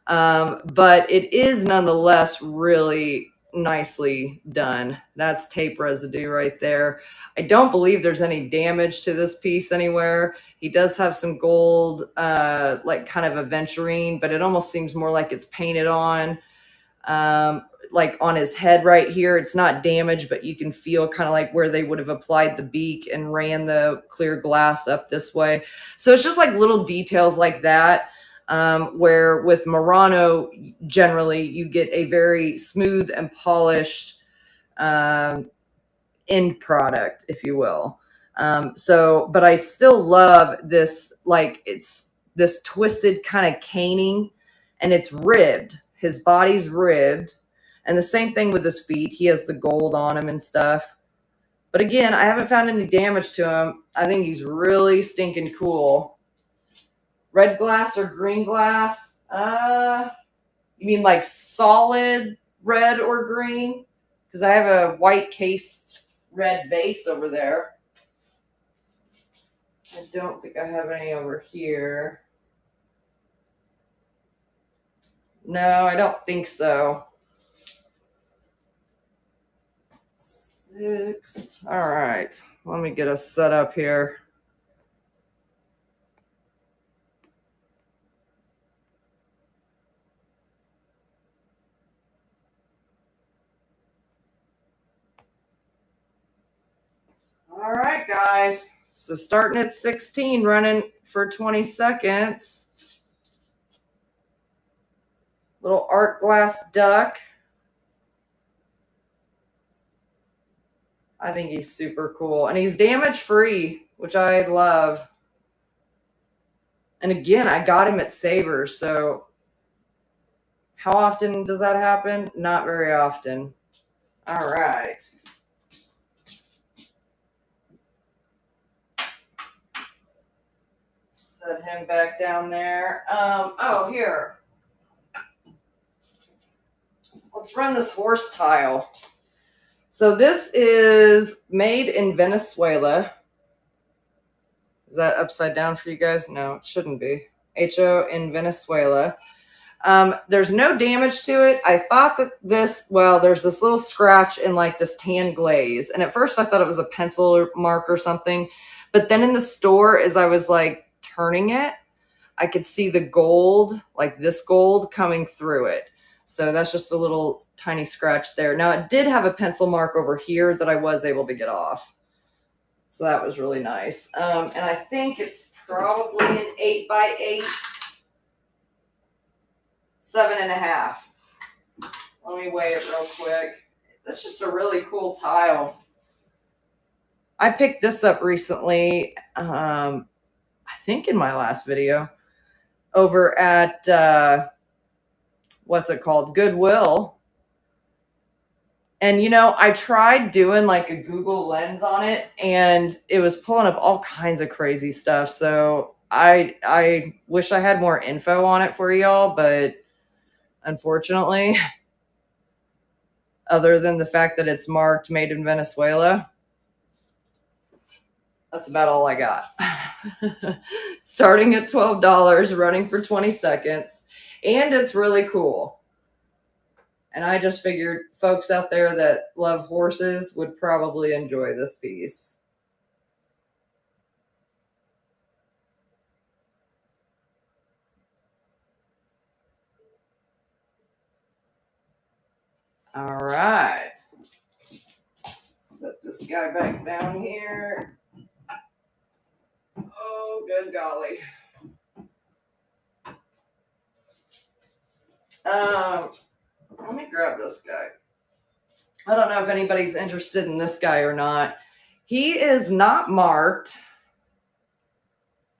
But it is nonetheless really nicely done. That's tape residue right there. I don't believe there's any damage to this piece anywhere. He does have some gold, like kind of aventurine, but it almost seems more like it's painted on. Like on his head right here, it's not damaged, but you can feel kind of like where they would have applied the beak and ran the clear glass up this way. So it's just like little details like that, where with Murano, generally you get a very smooth and polished end product, if you will. But I still love this, like it's this twisted kind of caning, and it's ribbed. His body's ribbed. And the same thing with his feet. He has the gold on him and stuff. But again, I haven't found any damage to him. I think he's really stinking cool. Red glass or green glass? You mean like solid red or green? Because I have a white cased red vase over there. I don't think I have any over here. No, I don't think so. 6. All right. Let me get us set up here. All right, guys. So starting at 16, running for 20 seconds. Little art glass duck. I think he's super cool. And he's damage free, which I love. And again, I got him at Savers. So how often does that happen? Not very often. All right. Set him back down there. Oh, here. Let's run this horse tile. So this is made in Venezuela. Is that upside down for you guys? No, it shouldn't be. HO in Venezuela. There's no damage to it. I thought that this, well, there's this little scratch in like this tan glaze. And at first I thought it was a pencil mark or something. But then in the store, as I was like turning it, I could see the gold, like this gold coming through it. So that's just a little tiny scratch there. Now it did have a pencil mark over here that I was able to get off. So that was really nice. And I think it's probably an 8x8. 7.5. Let me weigh it real quick. That's just a really cool tile. I picked this up recently, I think in my last video, over at, what's it called? Goodwill. And, you know, I tried doing like a Google Lens on it, and it was pulling up all kinds of crazy stuff. So I wish I had more info on it for y'all, but unfortunately, other than the fact that it's marked made in Venezuela, that's about all I got. Starting at $12, running for 20 seconds. And it's really cool. And I just figured folks out there that love horses would probably enjoy this piece. All right. Set this guy back down here. Oh, good golly. Let me grab this guy. I don't know if anybody's interested in this guy or not. He is not marked,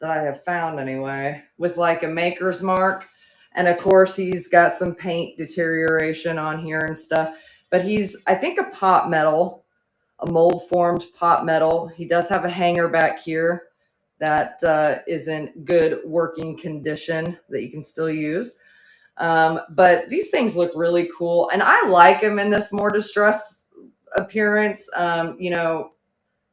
that I have found anyway, with like a maker's mark. And of course, he's got some paint deterioration on here and stuff. But he's, I think, a pot metal, a mold formed pot metal. He does have a hanger back here that is in good working condition that you can still use. But these things look really cool, and I like them in this more distressed appearance, you know,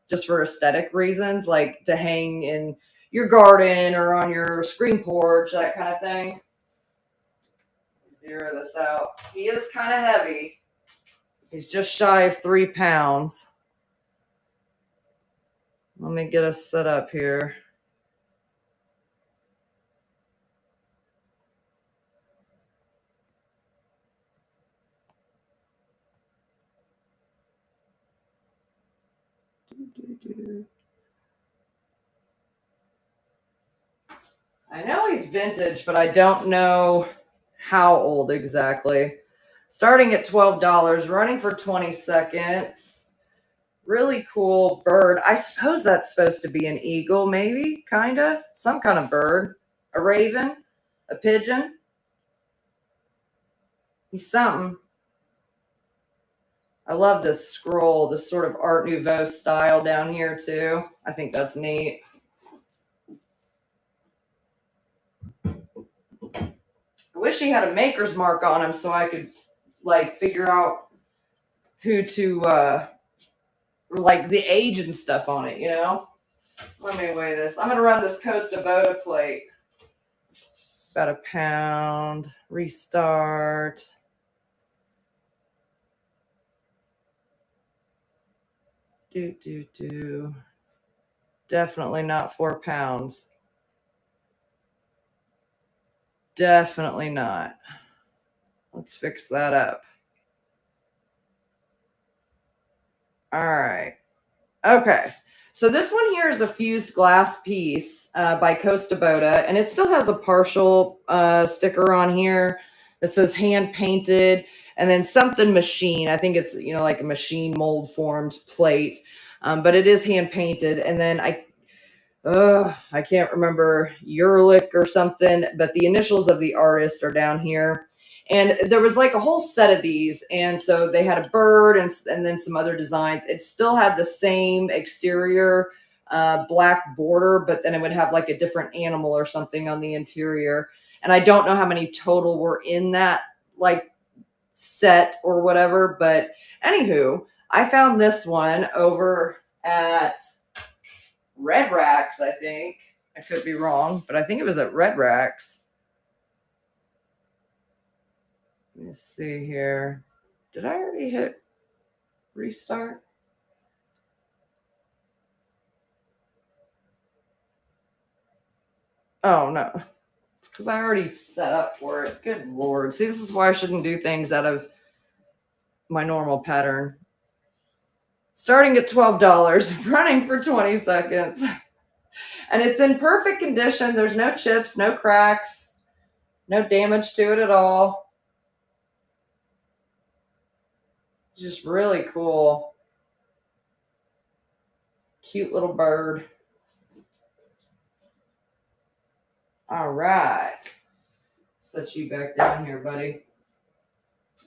just for aesthetic reasons, like to hang in your garden or on your screen porch, that kind of thing. Zero this out. He is kind of heavy. He's just shy of 3 pounds. Let me get us set up here. I know he's vintage, but I don't know how old exactly. Starting at $12, running for 20 seconds. Really cool bird. I suppose that's supposed to be an eagle, maybe, kind of. Some kind of bird. A raven, a pigeon. He's something. I love this scroll, this sort of Art Nouveau style down here, too. I think that's neat. I wish he had a maker's mark on him so I could, like, figure out who to, like, the age and stuff on it, you know? Let me weigh this. I'm going to run this Costa Boda plate. It's about a pound. Restart. Definitely not 4 pounds. Definitely not. Let's fix that up. All right. Okay. So this one here is a fused glass piece by Costa Boda, and it still has a partial sticker on here that says hand painted, and then something machine. I think it's, you know, like a machine mold formed plate, but it is hand painted. And then I can't remember, Urlick or something, but the initials of the artist are down here. And there was like a whole set of these. And so they had a bird and then some other designs. It still had the same exterior black border, but then it would have like a different animal or something on the interior. And I don't know how many total were in that like set or whatever. But anywho, I found this one over at Red Racks, I think. I could be wrong, but I think it was at Red Racks. Let me see here. Did I already hit restart? Oh, no. It's because I already set up for it. Good Lord. See, this is why I shouldn't do things out of my normal pattern. Starting at $12, running for 20 seconds. And it's in perfect condition. There's no chips, no cracks, No damage to it at all. Just really cool. Cute little bird. All right. Set you back down here, buddy.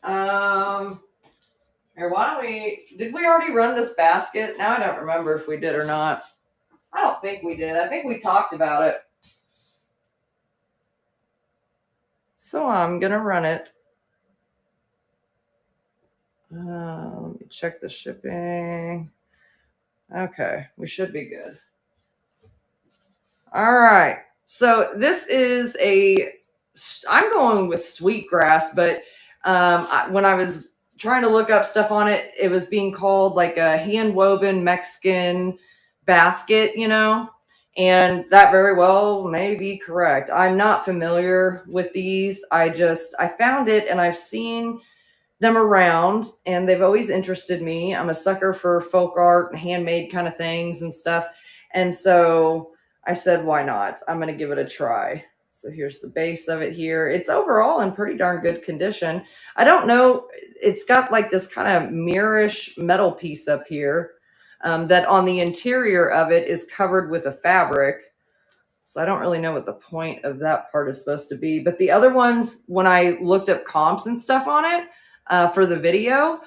Here, why don't did we already run this basket? Now I don't remember if we did or not. I don't think we did. I think we talked about it. So I'm going to run it. Let me check the shipping. Okay, we should be good. All right. So this is I'm going with sweetgrass, but when I was trying to look up stuff on it, it was being called like a hand-woven Mexican basket, you know, and that very well may be correct. I'm not familiar with these. I found it and I've seen them around and they've always interested me. I'm a sucker for folk art and handmade kind of things and stuff. And so I said, why not? I'm going to give it a try. So here's the base of it here. It's overall in pretty darn good condition. I don't know. It's got like this kind of mirrorish metal piece up here that on the interior of it is covered with a fabric. So I don't really know what the point of that part is supposed to be. But the other ones, when I looked up comps and stuff on it for the video,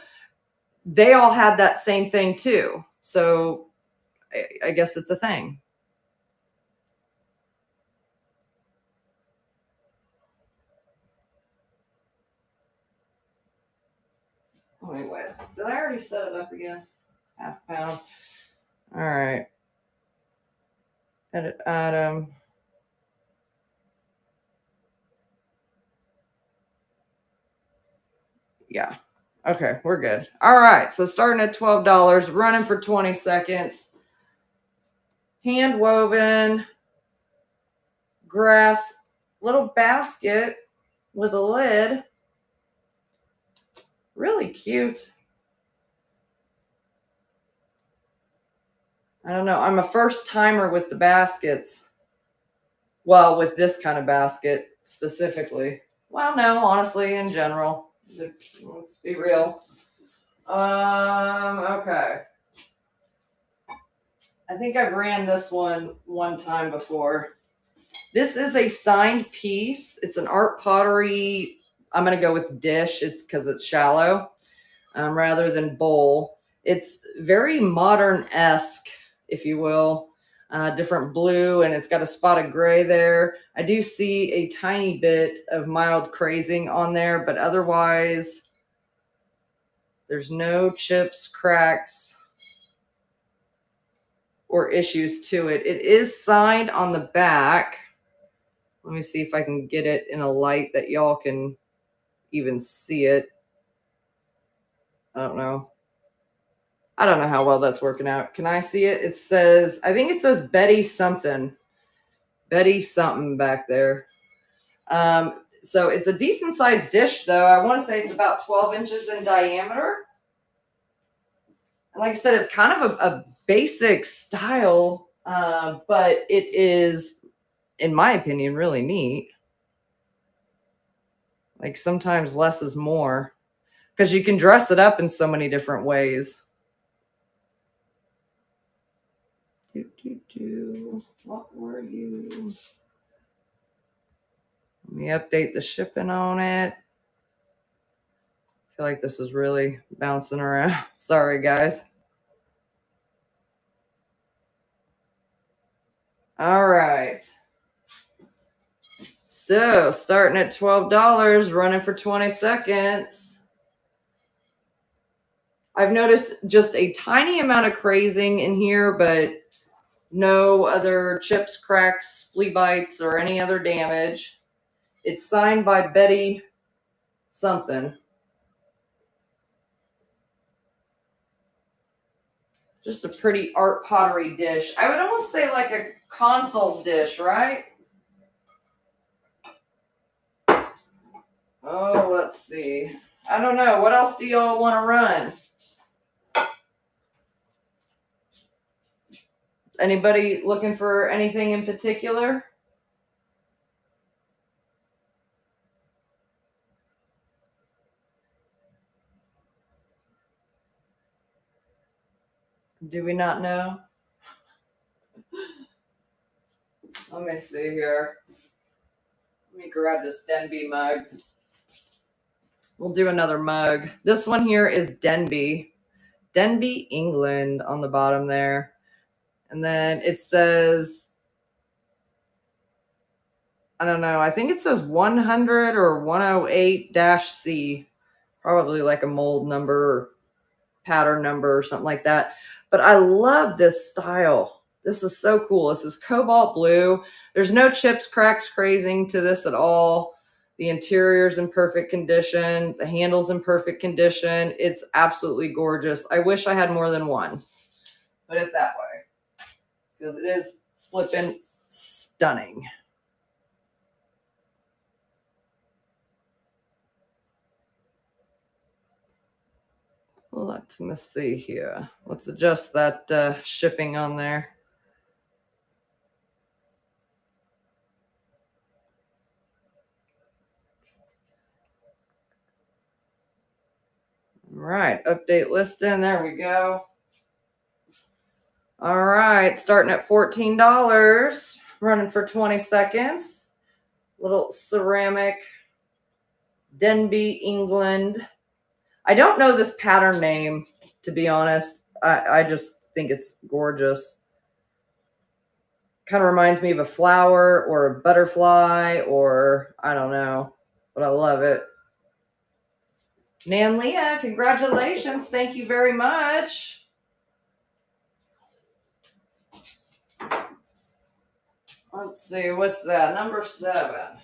they all had that same thing too. So I guess it's a thing. Oh, wait. Did I already set it up again? Half pound. All right. Edit item. Yeah. Okay, we're good. All right. So starting at $12, running for 20 seconds. Hand woven grass little basket with a lid. Really cute. I don't know. I'm a first timer with the baskets. Well, with this kind of basket specifically. Well, no, honestly, in general. Let's be real. Okay. I think I've ran this one time before. This is a signed piece. It's an art pottery. I'm going to go with dish. It's because it's shallow rather than bowl. It's very modern-esque, if you will. Different blue, and it's got a spot of gray there. I do see a tiny bit of mild crazing on there, but otherwise, there's no chips, cracks, or issues to it. It is signed on the back. Let me see if I can get it in a light that y'all can even see it. I don't know. I don't know how well that's working out. Can I see it? It says, I think it says Betty something. Betty something back there. So it's a decent sized dish though. I want to say it's about 12 inches in diameter. And like I said, it's kind of a basic style, but it is, in my opinion, really neat. Like sometimes less is more because you can dress it up in so many different ways. What were you? Let me update the shipping on it. I feel like this is really bouncing around. Sorry, guys. All right. So starting at $12, running for 20 seconds. I've noticed just a tiny amount of crazing in here, but no other chips, cracks, flea bites, or any other damage. It's signed by Betty something. Just a pretty art pottery dish. I would almost say like a console dish, right? Oh, let's see. I don't know. What else do y'all want to run? Anybody looking for anything in particular? Do we not know? Let me see here. Let me grab this Denby mug. We'll do another mug. This one here is Denby. Denby, England on the bottom there. And then it says, I don't know, I think it says 100 or 108-C. Probably like a mold number or pattern number or something like that. But I love this style. This is so cool. This is cobalt blue. There's no chips, cracks, crazing to this at all. The interior's in perfect condition. The handle's in perfect condition. It's absolutely gorgeous. I wish I had more than one. Put it that way. Because it is flippin' stunning. Let me see here. Let's adjust that shipping on there. All right, update listing. There we go. All right, starting at $14, running for 20 seconds. Little ceramic Denby, England. I don't know this pattern name, to be honest. I just think it's gorgeous. Kind of reminds me of a flower or a butterfly or I don't know, but I love it. Nan Leah, congratulations. Thank you very much. Let's see, what's that? Number 7.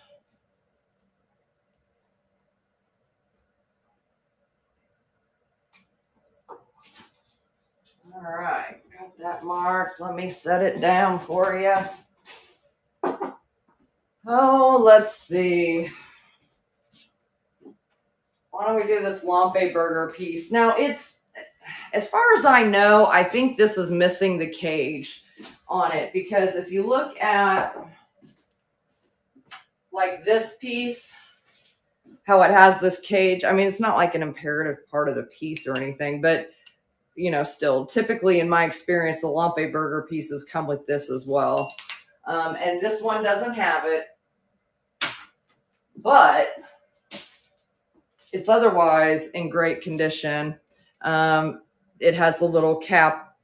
All right, got that marked. Let me set it down for you. Oh, let's see. Why don't we do this lampe burger piece? Now, it's, as far as I know, I think this is missing the cage on it, because if you look at like this piece, how it has this cage, I mean, it's not like an imperative part of the piece or anything, but you know, still typically in my experience, the lampe burger pieces come with this as well. And this one doesn't have it, but it's otherwise in great condition. It has the little cap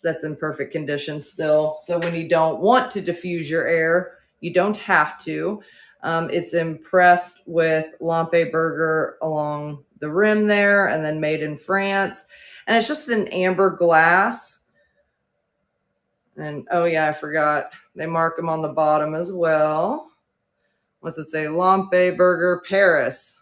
that's in perfect condition still. So when you don't want to diffuse your air, you don't have to. It's impressed with lampe burger along the rim there, and then made in France. And it's just an amber glass. And oh yeah, I forgot. They mark them on the bottom as well. What's it say? Lampe Burger Paris.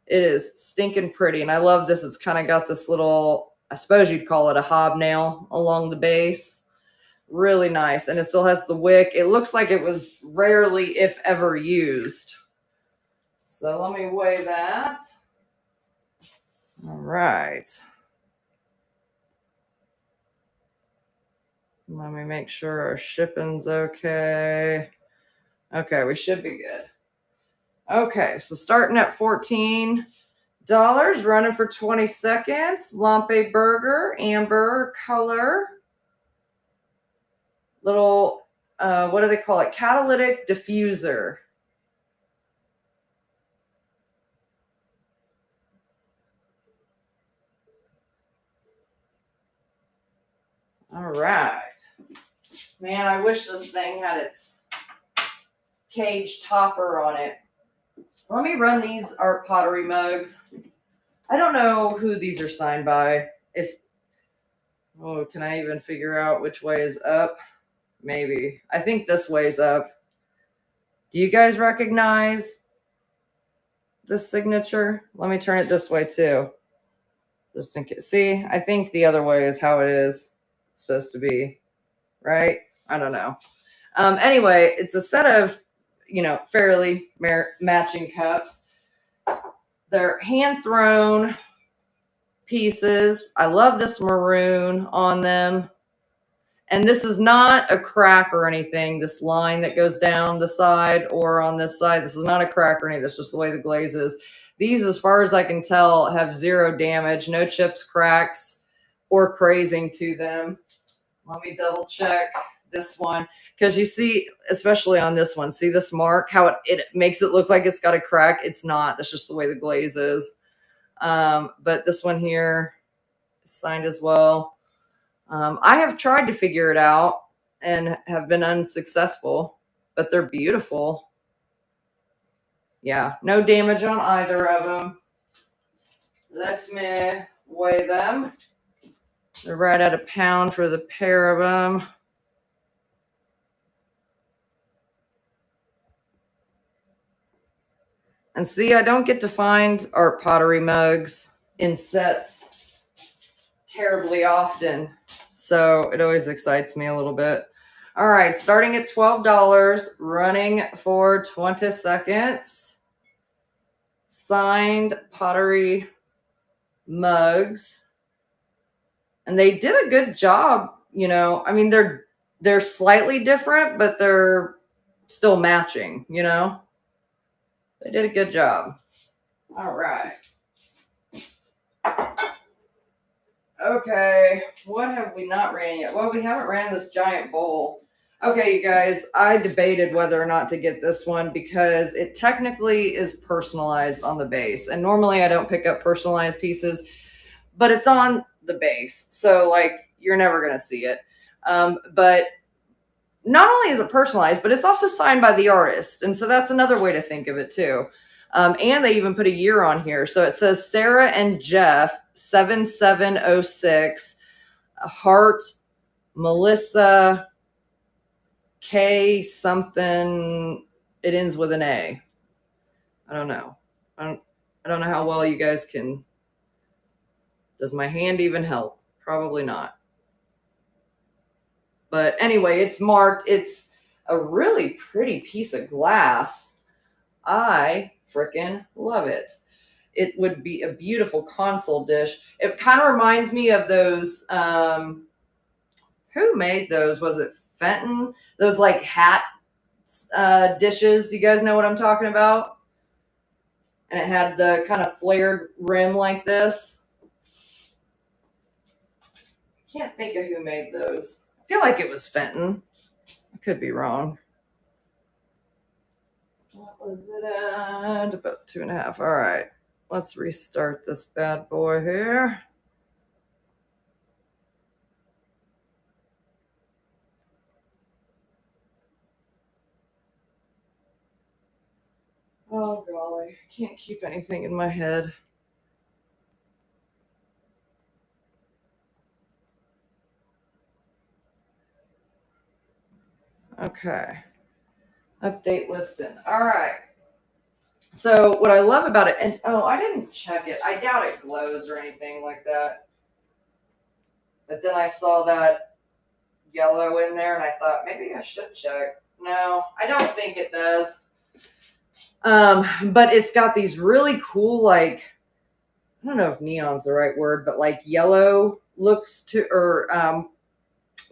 It is stinking pretty. And I love this. It's kind of got this little, I suppose you'd call it a hobnail along the base. Really nice. And it still has the wick. It looks like it was rarely, if ever, used. So let me weigh that. All right. Let me make sure our shipping's okay. Okay, we should be good. Okay, so starting at $14, running for 20 seconds. Lampe burger, amber color. Little, what do they call it? Catalytic diffuser. All right. Man, I wish this thing had its cage topper on it. Let me run these art pottery mugs. I don't know who these are signed by. Oh, can I even figure out which way is up? Maybe. I think this way's up. Do you guys recognize this signature? Let me turn it this way too. Just in case. See, I think the other way is how it is supposed to be, right? I don't know. Anyway, it's a set of, you know, fairly matching cups. They're hand-thrown pieces. I love this maroon on them. And this is not a crack or anything. This line that goes down the side or on this side, this is not a crack or anything. That's just the way the glaze is. These, as far as I can tell, have zero damage, no chips, cracks, or crazing to them. Let me double check this one, because you see, especially on this one, see this mark, how it makes it look like it's got a crack. It's not. That's just the way the glaze is. But this one here is signed as well. I have tried to figure it out and have been unsuccessful, but they're beautiful. Yeah, no damage on either of them. Let me weigh them. They're right at £1 for the pair of them. And see, I don't get to find art pottery mugs in sets terribly often, so it always excites me a little bit. All right, starting at $12, running for 20 seconds. Signed pottery mugs. And they did a good job, you know. I mean, they're slightly different, but they're still matching, you know. They did a good job. All right. Okay, what have we not ran yet? Well, we haven't ran this giant bowl. Okay, you guys, I debated whether or not to get this one because it technically is personalized on the base. And normally I don't pick up personalized pieces, but it's on the base. So, like, you're never going to see it. But not only is it personalized, but it's also signed by the artist. And so that's another way to think of it, too. And they even put a year on here. So it says Sarah and Jeff, 7706, Heart, Melissa, K something. It ends with an A. I don't know. I don't know how well you guys can. Does my hand even help? Probably not. But anyway, it's marked. It's a really pretty piece of glass. I freaking love it. It would be a beautiful console dish. It kind of reminds me of those, who made those? Was it Fenton? Those like hat dishes. You guys know what I'm talking about? And it had the kind of flared rim like this. I can't think of who made those. I feel like it was Fenton. I could be wrong. What was it at? About 2.5. All right. Let's restart this bad boy here. Oh, golly. I can't keep anything in my head. Okay. Update listing. All right. So what I love about it, and oh, I didn't check it. I doubt it glows or anything like that. But then I saw that yellow in there and I thought maybe I should check. No, I don't think it does. But it's got these really cool, like, I don't know if neon's the right word, but like yellow looks to, or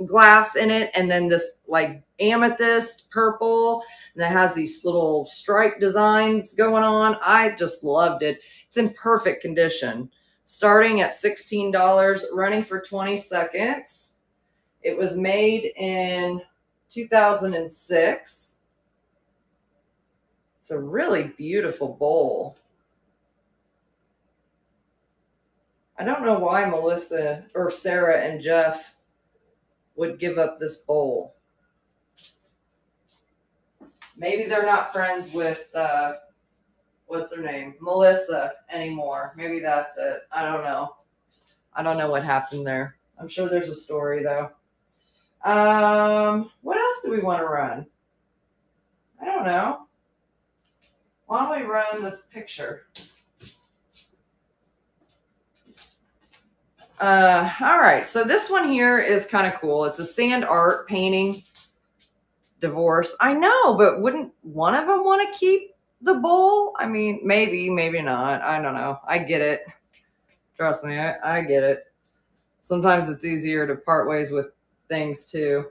glass in it, and then this like amethyst purple, and it has these little stripe designs going on. I just loved it. It's in perfect condition. Starting at $16, running for 20 seconds. It was made in 2006. It's a really beautiful bowl. I don't know why Melissa or Sarah and Jeff would give up this bowl. Maybe they're not friends with, what's her name? Melissa anymore. Maybe that's it. I don't know. I don't know what happened there. I'm sure there's a story, though. What else do we want to run? I don't know. Why don't we run this picture? All right. So this one here is kind of cool. It's a sand art painting. Divorce. I know, but wouldn't one of them want to keep the bowl? I mean, maybe, maybe not. I don't know. I get it. Trust me, I get it. Sometimes it's easier to part ways with things too.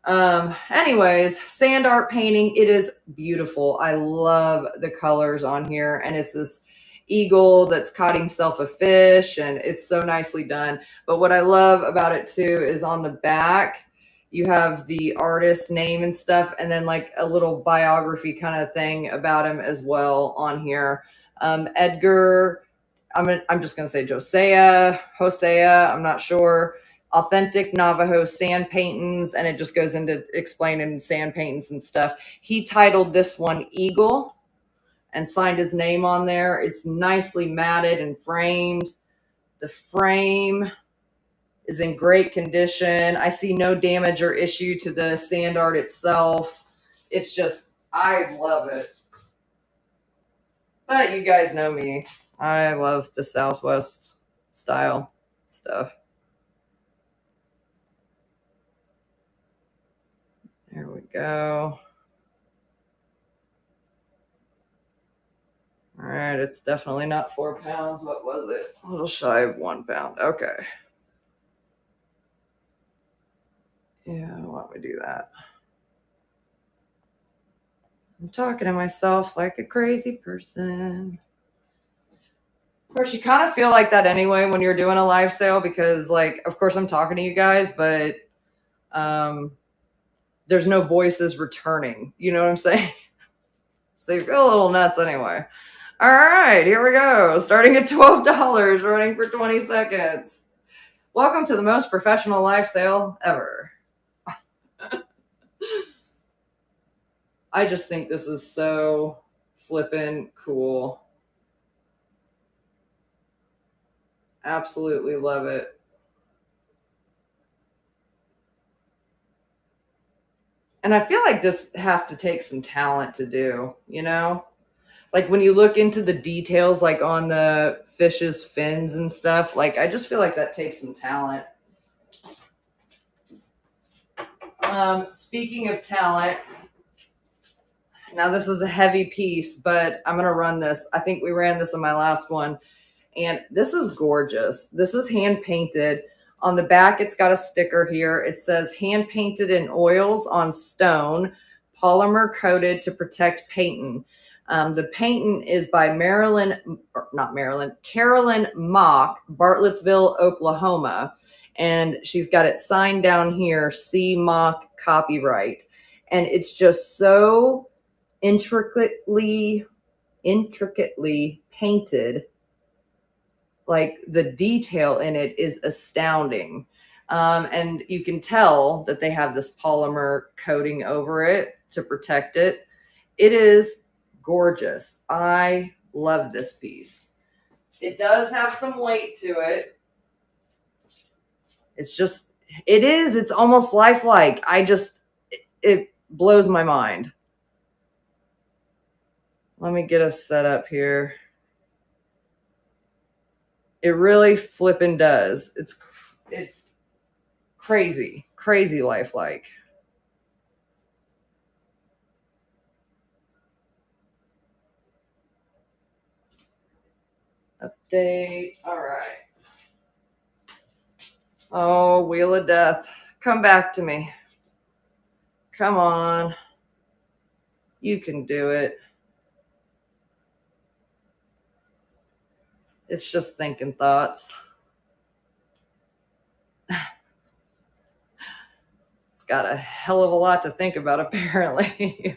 Anyways, sand art painting. It is beautiful. I love the colors on here, and it's this eagle that's caught himself a fish, and it's so nicely done. But what I love about it too is on the back, you have the artist's name and stuff, and then like a little biography kind of thing about him as well on here. Edgar, I'm just going to say Hosea, I'm not sure. Authentic Navajo sand paintings, and it just goes into explaining sand paintings and stuff. He titled this one Eagle and signed his name on there. It's nicely matted and framed. The frame is in great condition. I see no damage or issue to the sand art itself. It's just, I love it. But you guys know me. I love the Southwest style stuff. There we go. All right, it's definitely not 4 pounds. What was it? A little shy of 1 pound. Okay. Yeah, why don't we do that? I'm talking to myself like a crazy person. Of course, you kind of feel like that anyway when you're doing a live sale because, like, of course, I'm talking to you guys, but there's no voices returning. You know what I'm saying? So you feel a little nuts anyway. All right, here we go. Starting at $12, running for 20 seconds. Welcome to the most professional live sale ever. I just think this is so flippin' cool. Absolutely love it. And I feel like this has to take some talent to do, you know? Like when you look into the details, like on the fish's fins and stuff, like I just feel like that takes some talent. Speaking of talent, now this is a heavy piece, but I'm going to run this. I think we ran this in my last one. And this is gorgeous. This is hand painted. On the back, it's got a sticker here. It says hand painted in oils on stone, polymer coated to protect painting. The painting is by Carolyn Mock, Bartlettsville, Oklahoma. And she's got it signed down here, C. Mock copyright. And it's just so intricately painted. Like the detail in it is astounding. And you can tell that they have this polymer coating over it to protect it. It is gorgeous. I love this piece. It does have some weight to it. It's almost lifelike. It blows my mind. Let me get us set up here. It really flippin' does. It's crazy lifelike. Update. All right. Oh, Wheel of Death. Come back to me. Come on. You can do it. It's just thinking thoughts. It's got a hell of a lot to think about, apparently.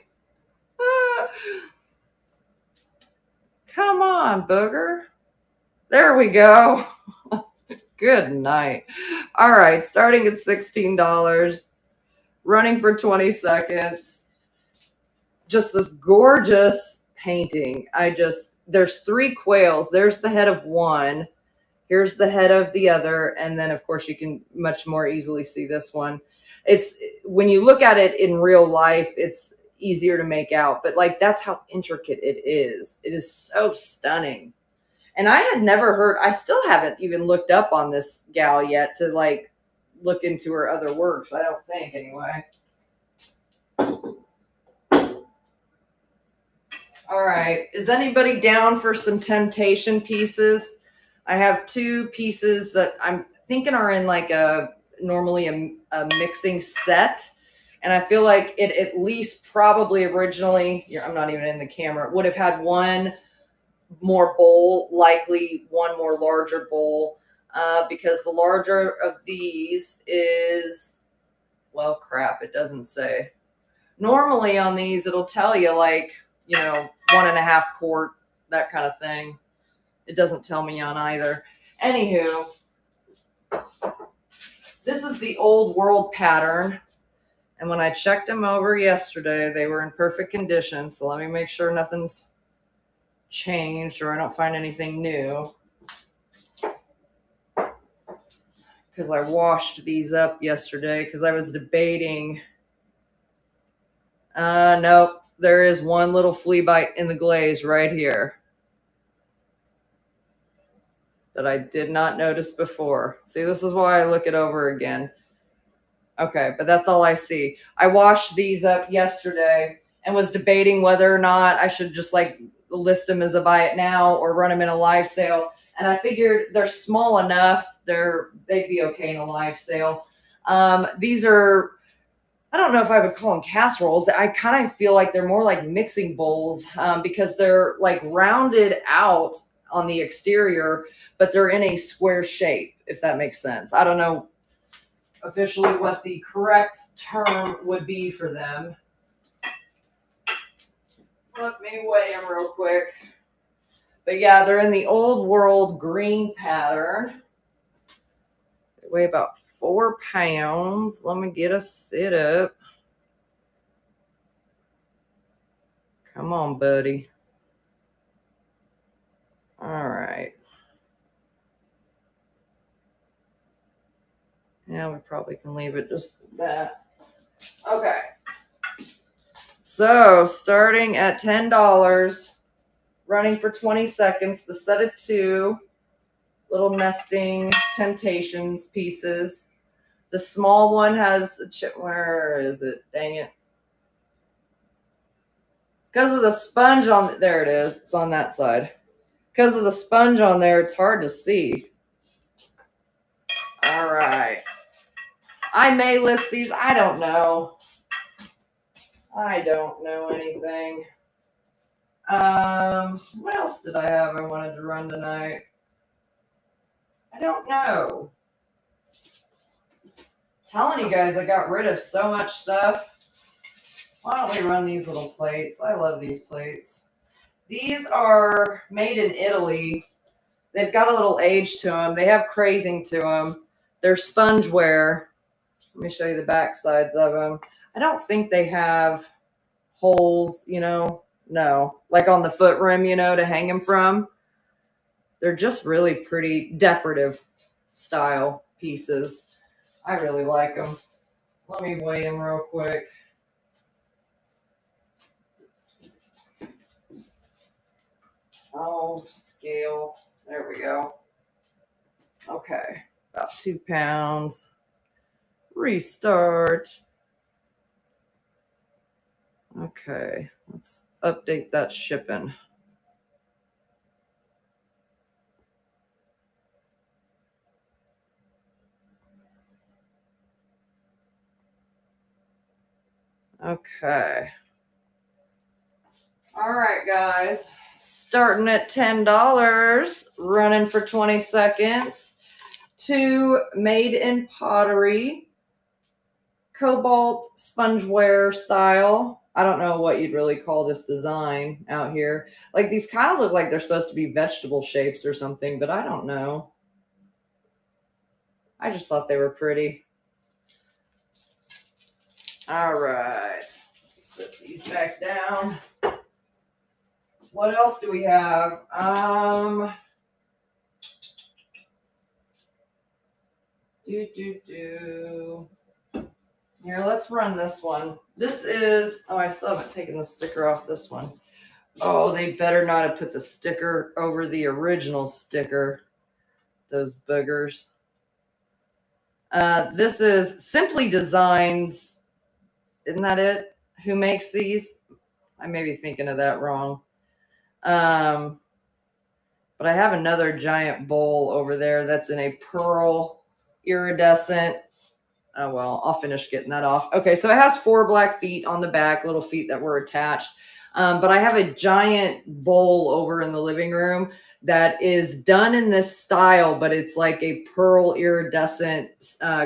Come on, booger. There we go. Good night. All right, starting at $16, running for 20 seconds. Just this gorgeous painting. There's 3 quails. There's the head of one. Here's the head of the other. And then, of course, you can much more easily see this one. When you look at it in real life, it's easier to make out. But, like, that's how intricate it is. It is so stunning. And I had never heard, I still haven't even looked up on this gal yet to, like, look into her other works. I don't think, anyway. All right. Is anybody down for some temptation pieces? I have 2 pieces that I'm thinking are in like normally a mixing set. And I feel like it at least probably originally, I'm not even in the camera, would have had one more bowl, likely one more larger bowl, because the larger of these is, well, crap, it doesn't say. Normally on these, it'll tell you like, 1.5 quart, that kind of thing. It doesn't tell me on either. Anywho, this is the old world pattern. And when I checked them over yesterday, they were in perfect condition. So let me make sure nothing's changed or I don't find anything new. Because I washed these up yesterday because I was debating. Nope, there is one little flea bite in the glaze right here that I did not notice before. See, this is why I look it over again. Okay, but that's all I see. I washed these up yesterday and was debating whether or not I should just like list them as a buy it now or run them in a live sale. And I figured they're small enough. They'd be okay in a live sale. These are, I don't know if I would call them casseroles. I kind of feel like they're more like mixing bowls because they're like rounded out on the exterior, but they're in a square shape, if that makes sense. I don't know officially what the correct term would be for them. Let me weigh them real quick. But yeah, they're in the old world green pattern. They weigh about 4 pounds. Let me get a sit up. Come on, buddy. All right. Yeah, we probably can leave it just that. Okay. So starting at $10, running for 20 seconds, the set of 2 little nesting temptations pieces. The small one has a chip. Where is it? Dang it. Because of the sponge on, there it is. It's on that side. Because of the sponge on there, it's hard to see. All right. I may list these. I don't know. I don't know anything. What else did I have I wanted to run tonight? I don't know. Telling you guys, I got rid of so much stuff. Why don't we run these little plates? I love these plates. These are made in Italy. They've got a little age to them. They have crazing to them. They're spongeware. Let me show you the back sides of them. I don't think they have holes, no, like on the foot rim, to hang them from. They're just really pretty decorative style pieces. I really like them. Let me weigh them real quick. Oh, scale. There we go. Okay, about 2 pounds. Restart. Okay, let's update that shipping. Okay. All right, guys. Starting at $10, running for 20 seconds. 2 made in pottery, cobalt spongeware style. I don't know what you'd really call this design out here. Like these kind of look like they're supposed to be vegetable shapes or something, but I don't know. I just thought they were pretty. All right. Set these back down. What else do we have? Here, let's run this one. This is, oh, I still haven't taken the sticker off this one. Oh, they better not have put the sticker over the original sticker. Those boogers. This is Simply Designs. Isn't that it? Who makes these? I may be thinking of that wrong. But I have another giant bowl over there that's in a pearl iridescent. Oh, well, I'll finish getting that off. Okay, so it has 4 black feet on the back, little feet that were attached. But I have a giant bowl over in the living room that is done in this style, but it's like a pearl iridescent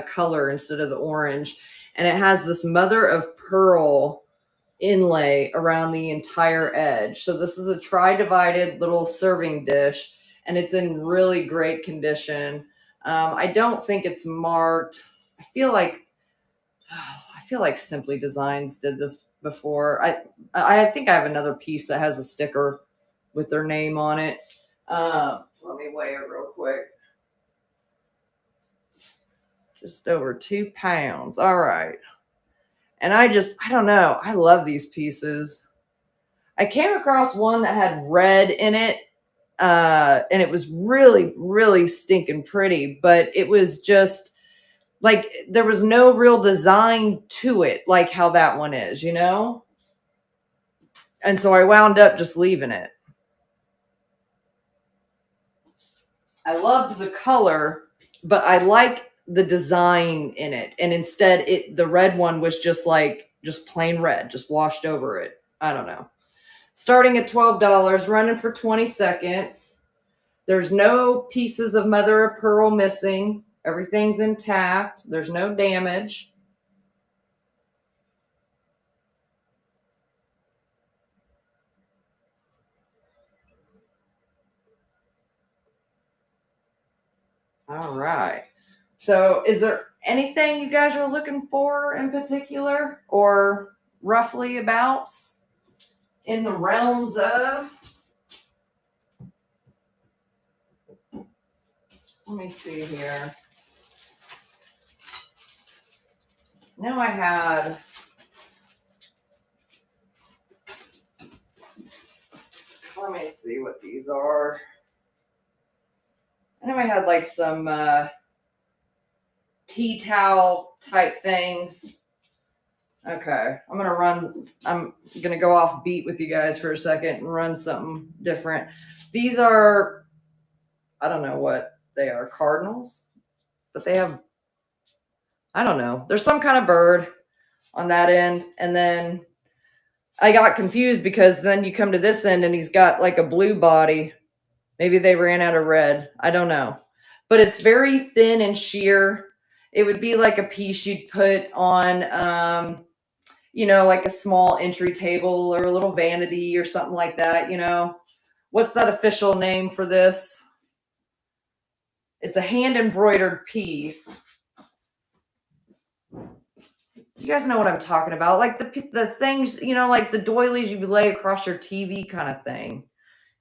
color instead of the orange. And it has this mother of pearl inlay around the entire edge. So this is a tri-divided little serving dish, and it's in really great condition. I don't think it's marked. I feel like Simply Designs did this before. I think I have another piece that has a sticker with their name on it. Let me weigh it real quick. Just over 2 pounds. All right. And I don't know. I love these pieces. I came across one that had red in it. And it was really, really stinking pretty, but it was just like there was no real design to it, like how that one is, you know? And so I wound up just leaving it. I loved the color, but I like the design in it. And instead the red one was just plain red, just washed over it. I don't know. Starting at $12, running for 20 seconds. There's no pieces of mother of pearl missing. Everything's intact. There's no damage. All right. So is there anything you guys are looking for in particular or roughly about in the realms of? Let me see here. Now I had, let me see what these are. I know I had like some tea towel type things. Okay, I'm gonna go off beat with you guys for a second and run something different. These are, I don't know what they are, cardinals, but they have, I don't know. There's some kind of bird on that end, and then I got confused because then you come to this end and he's got like a blue body. Maybe they ran out of red. I don't know, but it's very thin and sheer. It would be like a piece you'd put on, like a small entry table or a little vanity or something like that, What's that official name for this? It's a hand embroidered piece. You guys know what I'm talking about. Like the things, like the doilies you lay across your TV kind of thing.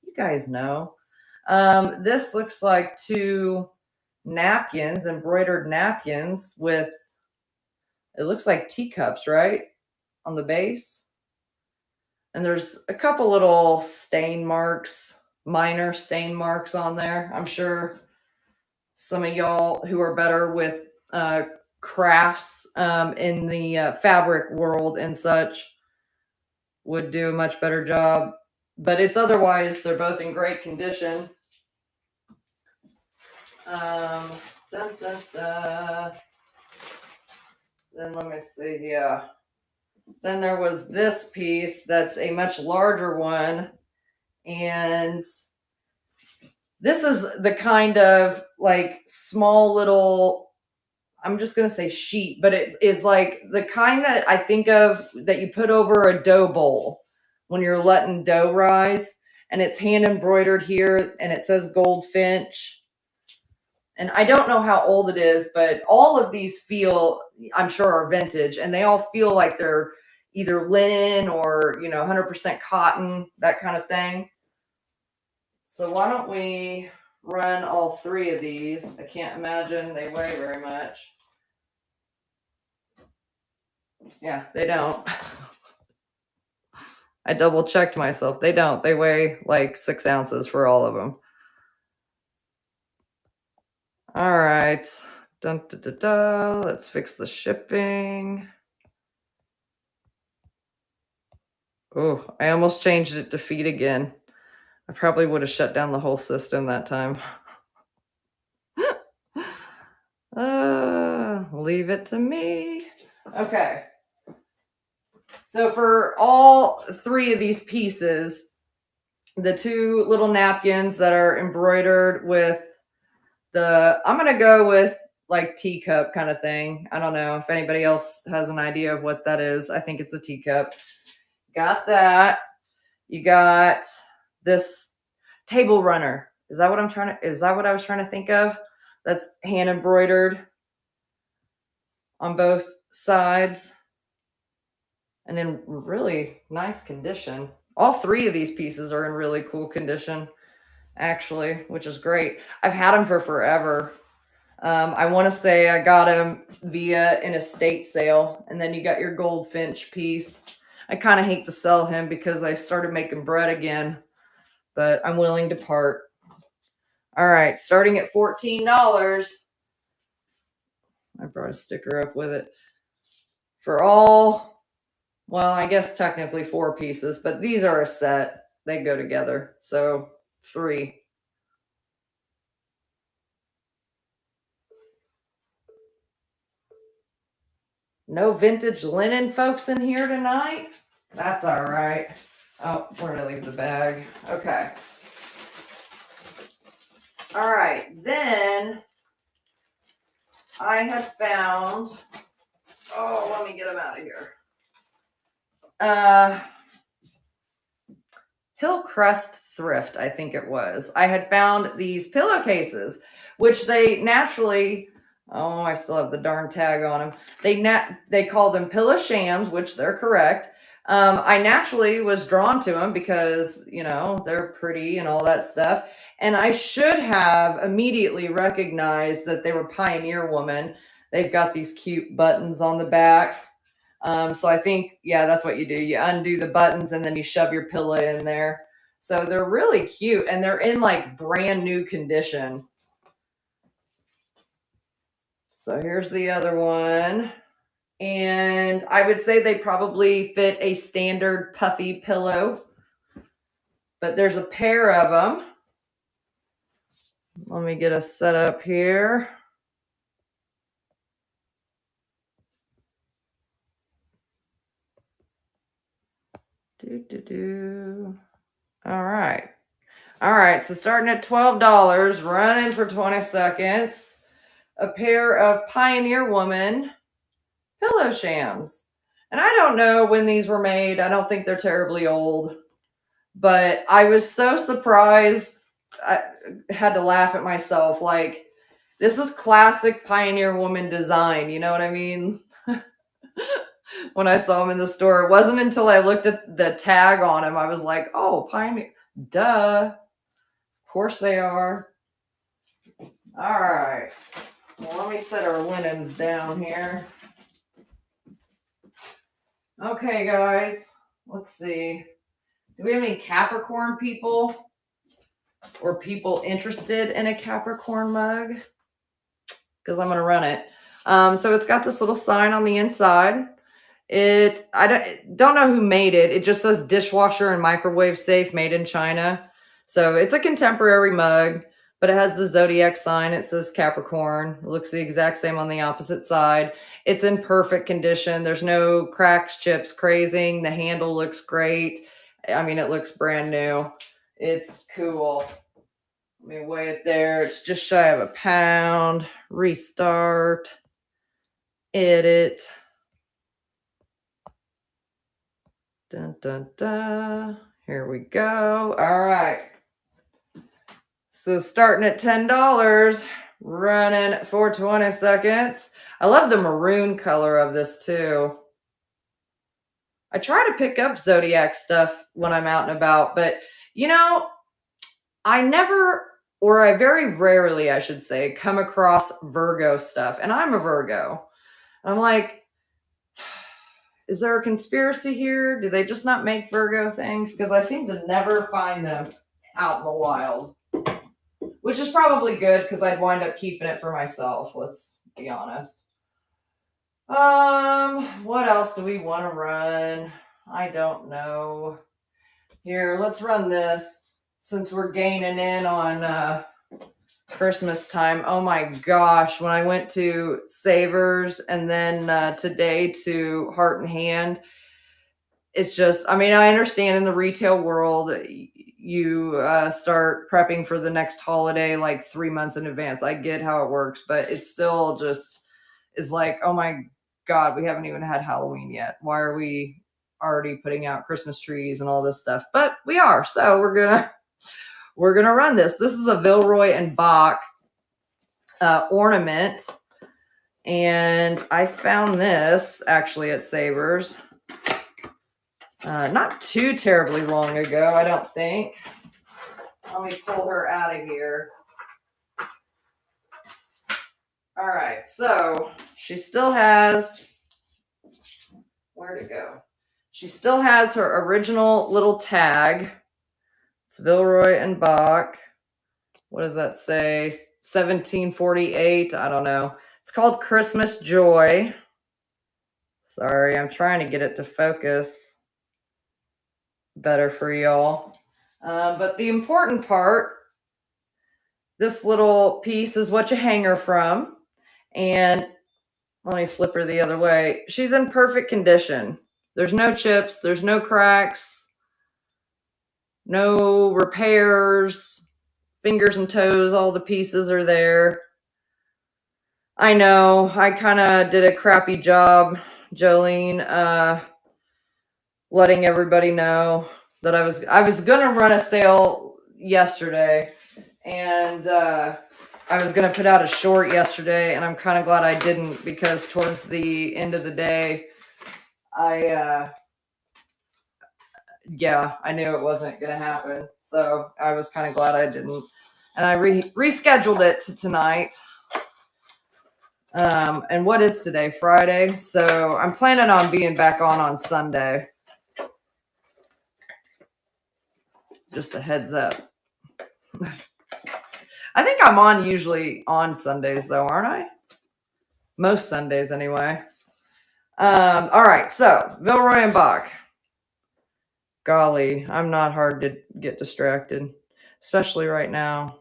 You guys know. This looks like 2 napkins, embroidered napkins with, it looks like teacups, right? On the base. And there's a couple little stain marks, minor stain marks on there. I'm sure some of y'all who are better with crafts in the fabric world and such would do a much better job. But it's otherwise, they're both in great condition. Then let me see, yeah. Then there was this piece that's a much larger one. And this is the kind of like small little, I'm just going to say sheet, but it is like the kind that I think of that you put over a dough bowl when you're letting dough rise. And it's hand embroidered here and it says Goldfinch. And I don't know how old it is, but all of these feel, I'm sure, are vintage, and they all feel like they're either linen or, 100% cotton, that kind of thing. So why don't we run all 3 of these? I can't imagine they weigh very much. Yeah, they don't. I double checked myself. They don't. They weigh like 6 ounces for all of them. All right. Dun, da, da, da. Let's fix the shipping. Oh, I almost changed it to feet again. I probably would have shut down the whole system that time. Leave it to me. Okay. So for all three of these pieces, the two little napkins that are embroidered with I'm going to go with like teacup kind of thing. I don't know if anybody else has an idea of what that is. I think it's a teacup. Got that. You got this table runner. Is that what I was trying to think of? That's hand embroidered on both sides and in really nice condition. All three of these pieces are in really cool condition, actually, which is great. I've had them for forever. I want to say I got them via an estate sale, and then you got your goldfinch piece. I kind of hate to sell him because I started making bread again, but I'm willing to part. All right, starting at $14. I brought a sticker up with it. For all, well, I guess technically 4 pieces, but these are a set. They go together, so 3. No vintage linen folks in here tonight? That's all right. Oh, where did I leave the bag? Okay. All right, then I have found, oh, let me get them out of here. Hillcrest Thrift, I think it was. I had found these pillowcases, which they naturally, oh, I still have the darn tag on them. They call them pillow shams, which they're correct. I naturally was drawn to them because, you know, they're pretty and all that stuff. And I should have immediately recognized that they were Pioneer Woman. They've got these cute buttons on the back. So I think, yeah, that's what you do. You undo the buttons and then you shove your pillow in there. So they're really cute and they're in like brand new condition. So here's the other one. And I would say they probably fit a standard puffy pillow, but there's a pair of them. Let me get us set up here. All right. All right. So starting at $12, running for 20 seconds. A pair of Pioneer Woman pillow shams. And I don't know when these were made. I don't think they're terribly old. But I was so surprised. I had to laugh at myself. Like, this is classic Pioneer Woman design. You know what I mean? When I saw them in the store, it wasn't until I looked at the tag on them, I was like, oh, Pioneer. Duh. Of course they are. All right. Well, let me set our linens down here. Okay, guys. Let's see. Do we have any Capricorn people? Or people interested in a Capricorn mug? Because I'm going to run it. So it's got this little sign on the inside. I don't know who made it. It just says dishwasher and microwave safe, made in China. So it's a contemporary mug, but it has the zodiac sign. It says Capricorn. It looks the exact same on the opposite side. It's in perfect condition. There's no cracks, chips, crazing. The handle looks great. I mean, it looks brand new. It's cool. Let me weigh it there. It's just shy of a pound. Restart. Edit. Dun, dun, dun. Here we go. All right. So starting at $10, running for 20 seconds. I love the maroon color of this too. I try to pick up zodiac stuff when I'm out and about, but you know, I very rarely, I should say, come across Virgo stuff. And I'm a Virgo. I'm like, is there a conspiracy here? Do they just not make Virgo things? Because I seem to never find them out in the wild. Which is probably good because I'd wind up keeping it for myself, let's be honest. What else do we want to run? I don't know. Here, let's run this since we're gaining in on Christmas time. Oh my gosh, when I went to Savers and then today to Heart and Hand, it's just, I mean, I understand in the retail world, you start prepping for the next holiday like 3 months in advance. I get how it works, but it still just is like, oh my God, we haven't even had Halloween yet. Why are we already putting out Christmas trees and all this stuff? But we are, so we're gonna run this. This is a Villeroy and Bach ornament, and I found this actually at Savers. Not too terribly long ago, I don't think. Let me pull her out of here. All right, so she still has, where'd it go? She still has her original little tag. It's Villeroy and Bach. What does that say? 1748, I don't know. It's called Christmas Joy. Sorry, I'm trying to get it to focus better for y'all. But the important part, this little piece is what you hang her from. And let me flip her the other way. She's in perfect condition. There's no chips, there's no cracks, no repairs, fingers and toes, all the pieces are there. I know, I kind of did a crappy job, Jolene, letting everybody know that I was gonna run a sale yesterday, and I was gonna put out a short yesterday, and I'm kind of glad I didn't, because towards the end of the day, yeah, I knew it wasn't gonna happen, so I was kind of glad I didn't, and I rescheduled it to tonight. And what is today? Friday. So I'm planning on being back on Sunday. Just a heads up. I think I'm on usually on Sundays though, aren't I? Most Sundays anyway. All right. So Villeroy and Bach. Golly, I'm not hard to get distracted, especially right now.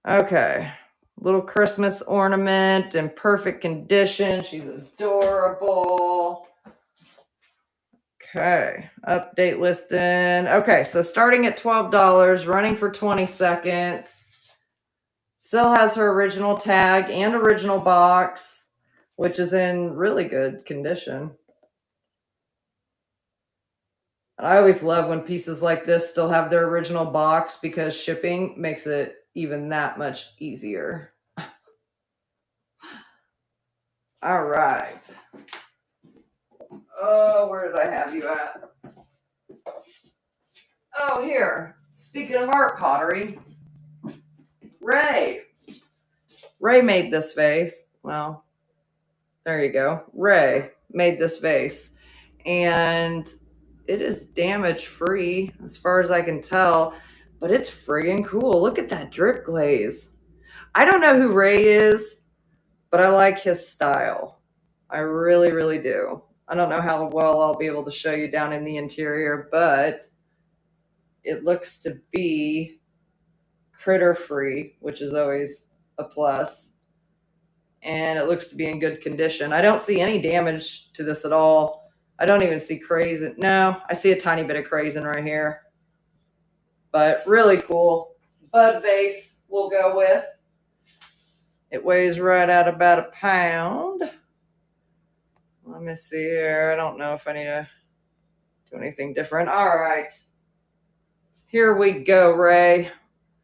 Okay. Little Christmas ornament in perfect condition. She's adorable. Okay, update listing. Okay, so starting at $12, running for 20 seconds. Still has her original tag and original box, which is in really good condition. I always love when pieces like this still have their original box, because shipping makes it even that much easier. All right. Oh, where did I have you at? Oh, here. Speaking of art pottery, Ray made this vase. Well, there you go. Ray made this vase, and it is damage free as far as I can tell, but it's friggin' cool. Look at that drip glaze. I don't know who Ray is, but I like his style. I really, really do. I don't know how well I'll be able to show you down in the interior, but it looks to be critter free, which is always a plus. And it looks to be in good condition. I don't see any damage to this at all. I don't even see crazing. No, I see a tiny bit of crazing right here. But really cool. Bud vase we'll go with. It weighs right at about a pound. Let me see here. I don't know if I need to do anything different. All right. Here we go, Ray.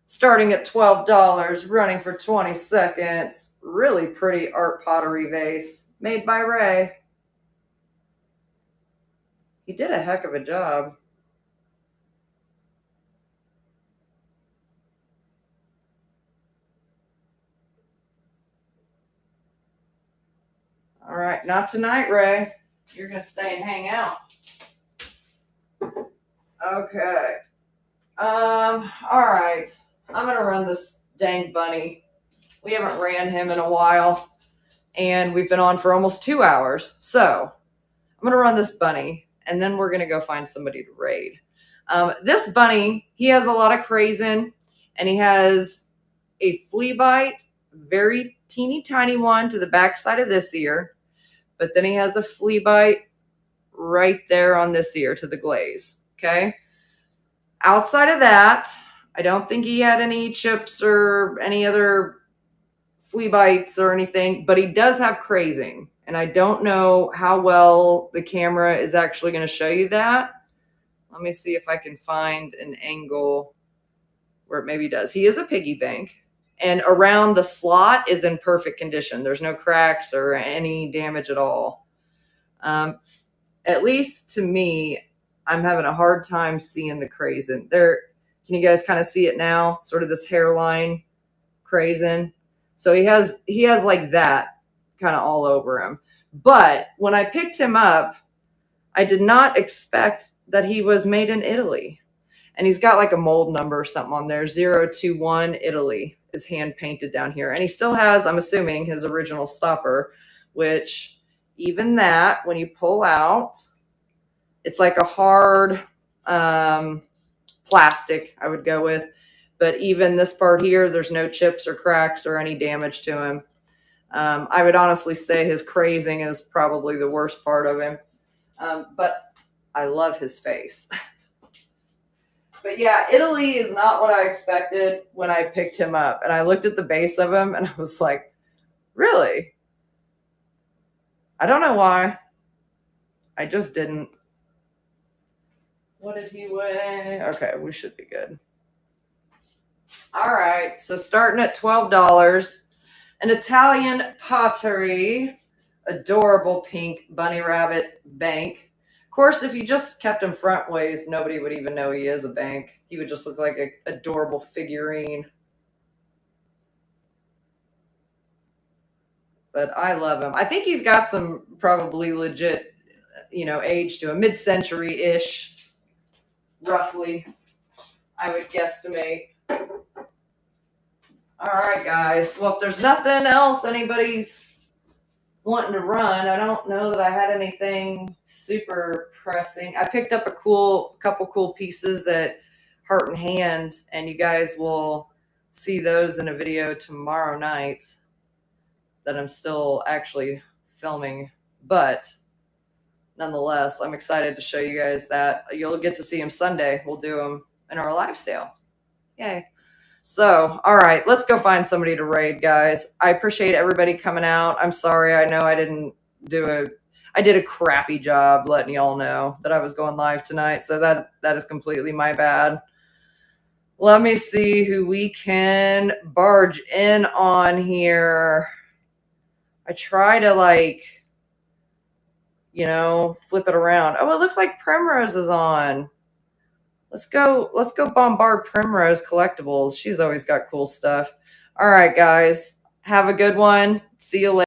Starting at $12, running for 20 seconds. Really pretty art pottery vase made by Ray. He did a heck of a job. All right, not tonight, Ray. You're going to stay and hang out. Okay. All right. I'm going to run this dang bunny. We haven't ran him in a while, and we've been on for almost 2 hours. So I'm going to run this bunny, and then we're going to go find somebody to raid. This bunny, he has a lot of crazing, and he has a flea bite, very teeny tiny one to the back side of this ear. But then he has a flea bite right there on this ear to the glaze. Okay. Outside of that, I don't think he had any chips or any other flea bites or anything, but he does have crazing. And I don't know how well the camera is actually going to show you that. Let me see if I can find an angle where it maybe does. He is a piggy bank, and around the slot is in perfect condition. There's no cracks or any damage at all. At least to me, I'm having a hard time seeing the crazing there. Can you guys kind of see it now? Sort of this hairline crazing. So he has like that kind of all over him. But when I picked him up, I did not expect that he was made in Italy. And he's got like a mold number or something on there. 021 Italy is hand painted down here. And he still has, I'm assuming, his original stopper, which even that, when you pull out, it's like a hard plastic, I would go with. But even this part here, there's no chips or cracks or any damage to him. I would honestly say his crazing is probably the worst part of him. But I love his face. But yeah, Italy is not what I expected when I picked him up. And I looked at the base of him and I was like, really? I don't know why. I just didn't. What did he weigh? Okay, we should be good. All right, so starting at $12, an Italian pottery, adorable pink bunny rabbit bank. Of course, if you just kept him front ways, nobody would even know he is a bank. He would just look like an adorable figurine. But I love him. I think he's got some probably legit, age to a mid-century-ish, roughly, I would guesstimate. All right, guys. Well, if there's nothing else anybody's wanting to run, I don't know that I had anything super pressing. I picked up a couple cool pieces at Heart and Hand, and you guys will see those in a video tomorrow night that I'm still actually filming. But nonetheless, I'm excited to show you guys that. You'll get to see them Sunday. We'll do them in our live sale. Yay. So, all right, let's go find somebody to raid, guys. I appreciate everybody coming out. I'm sorry. I know I did a crappy job letting y'all know that I was going live tonight. So that is completely my bad. Let me see who we can barge in on here. I try to flip it around. Oh, it looks like Primrose is on. Let's go bombard Primrose Collectibles. She's always got cool stuff. All right, guys. Have a good one. See you later.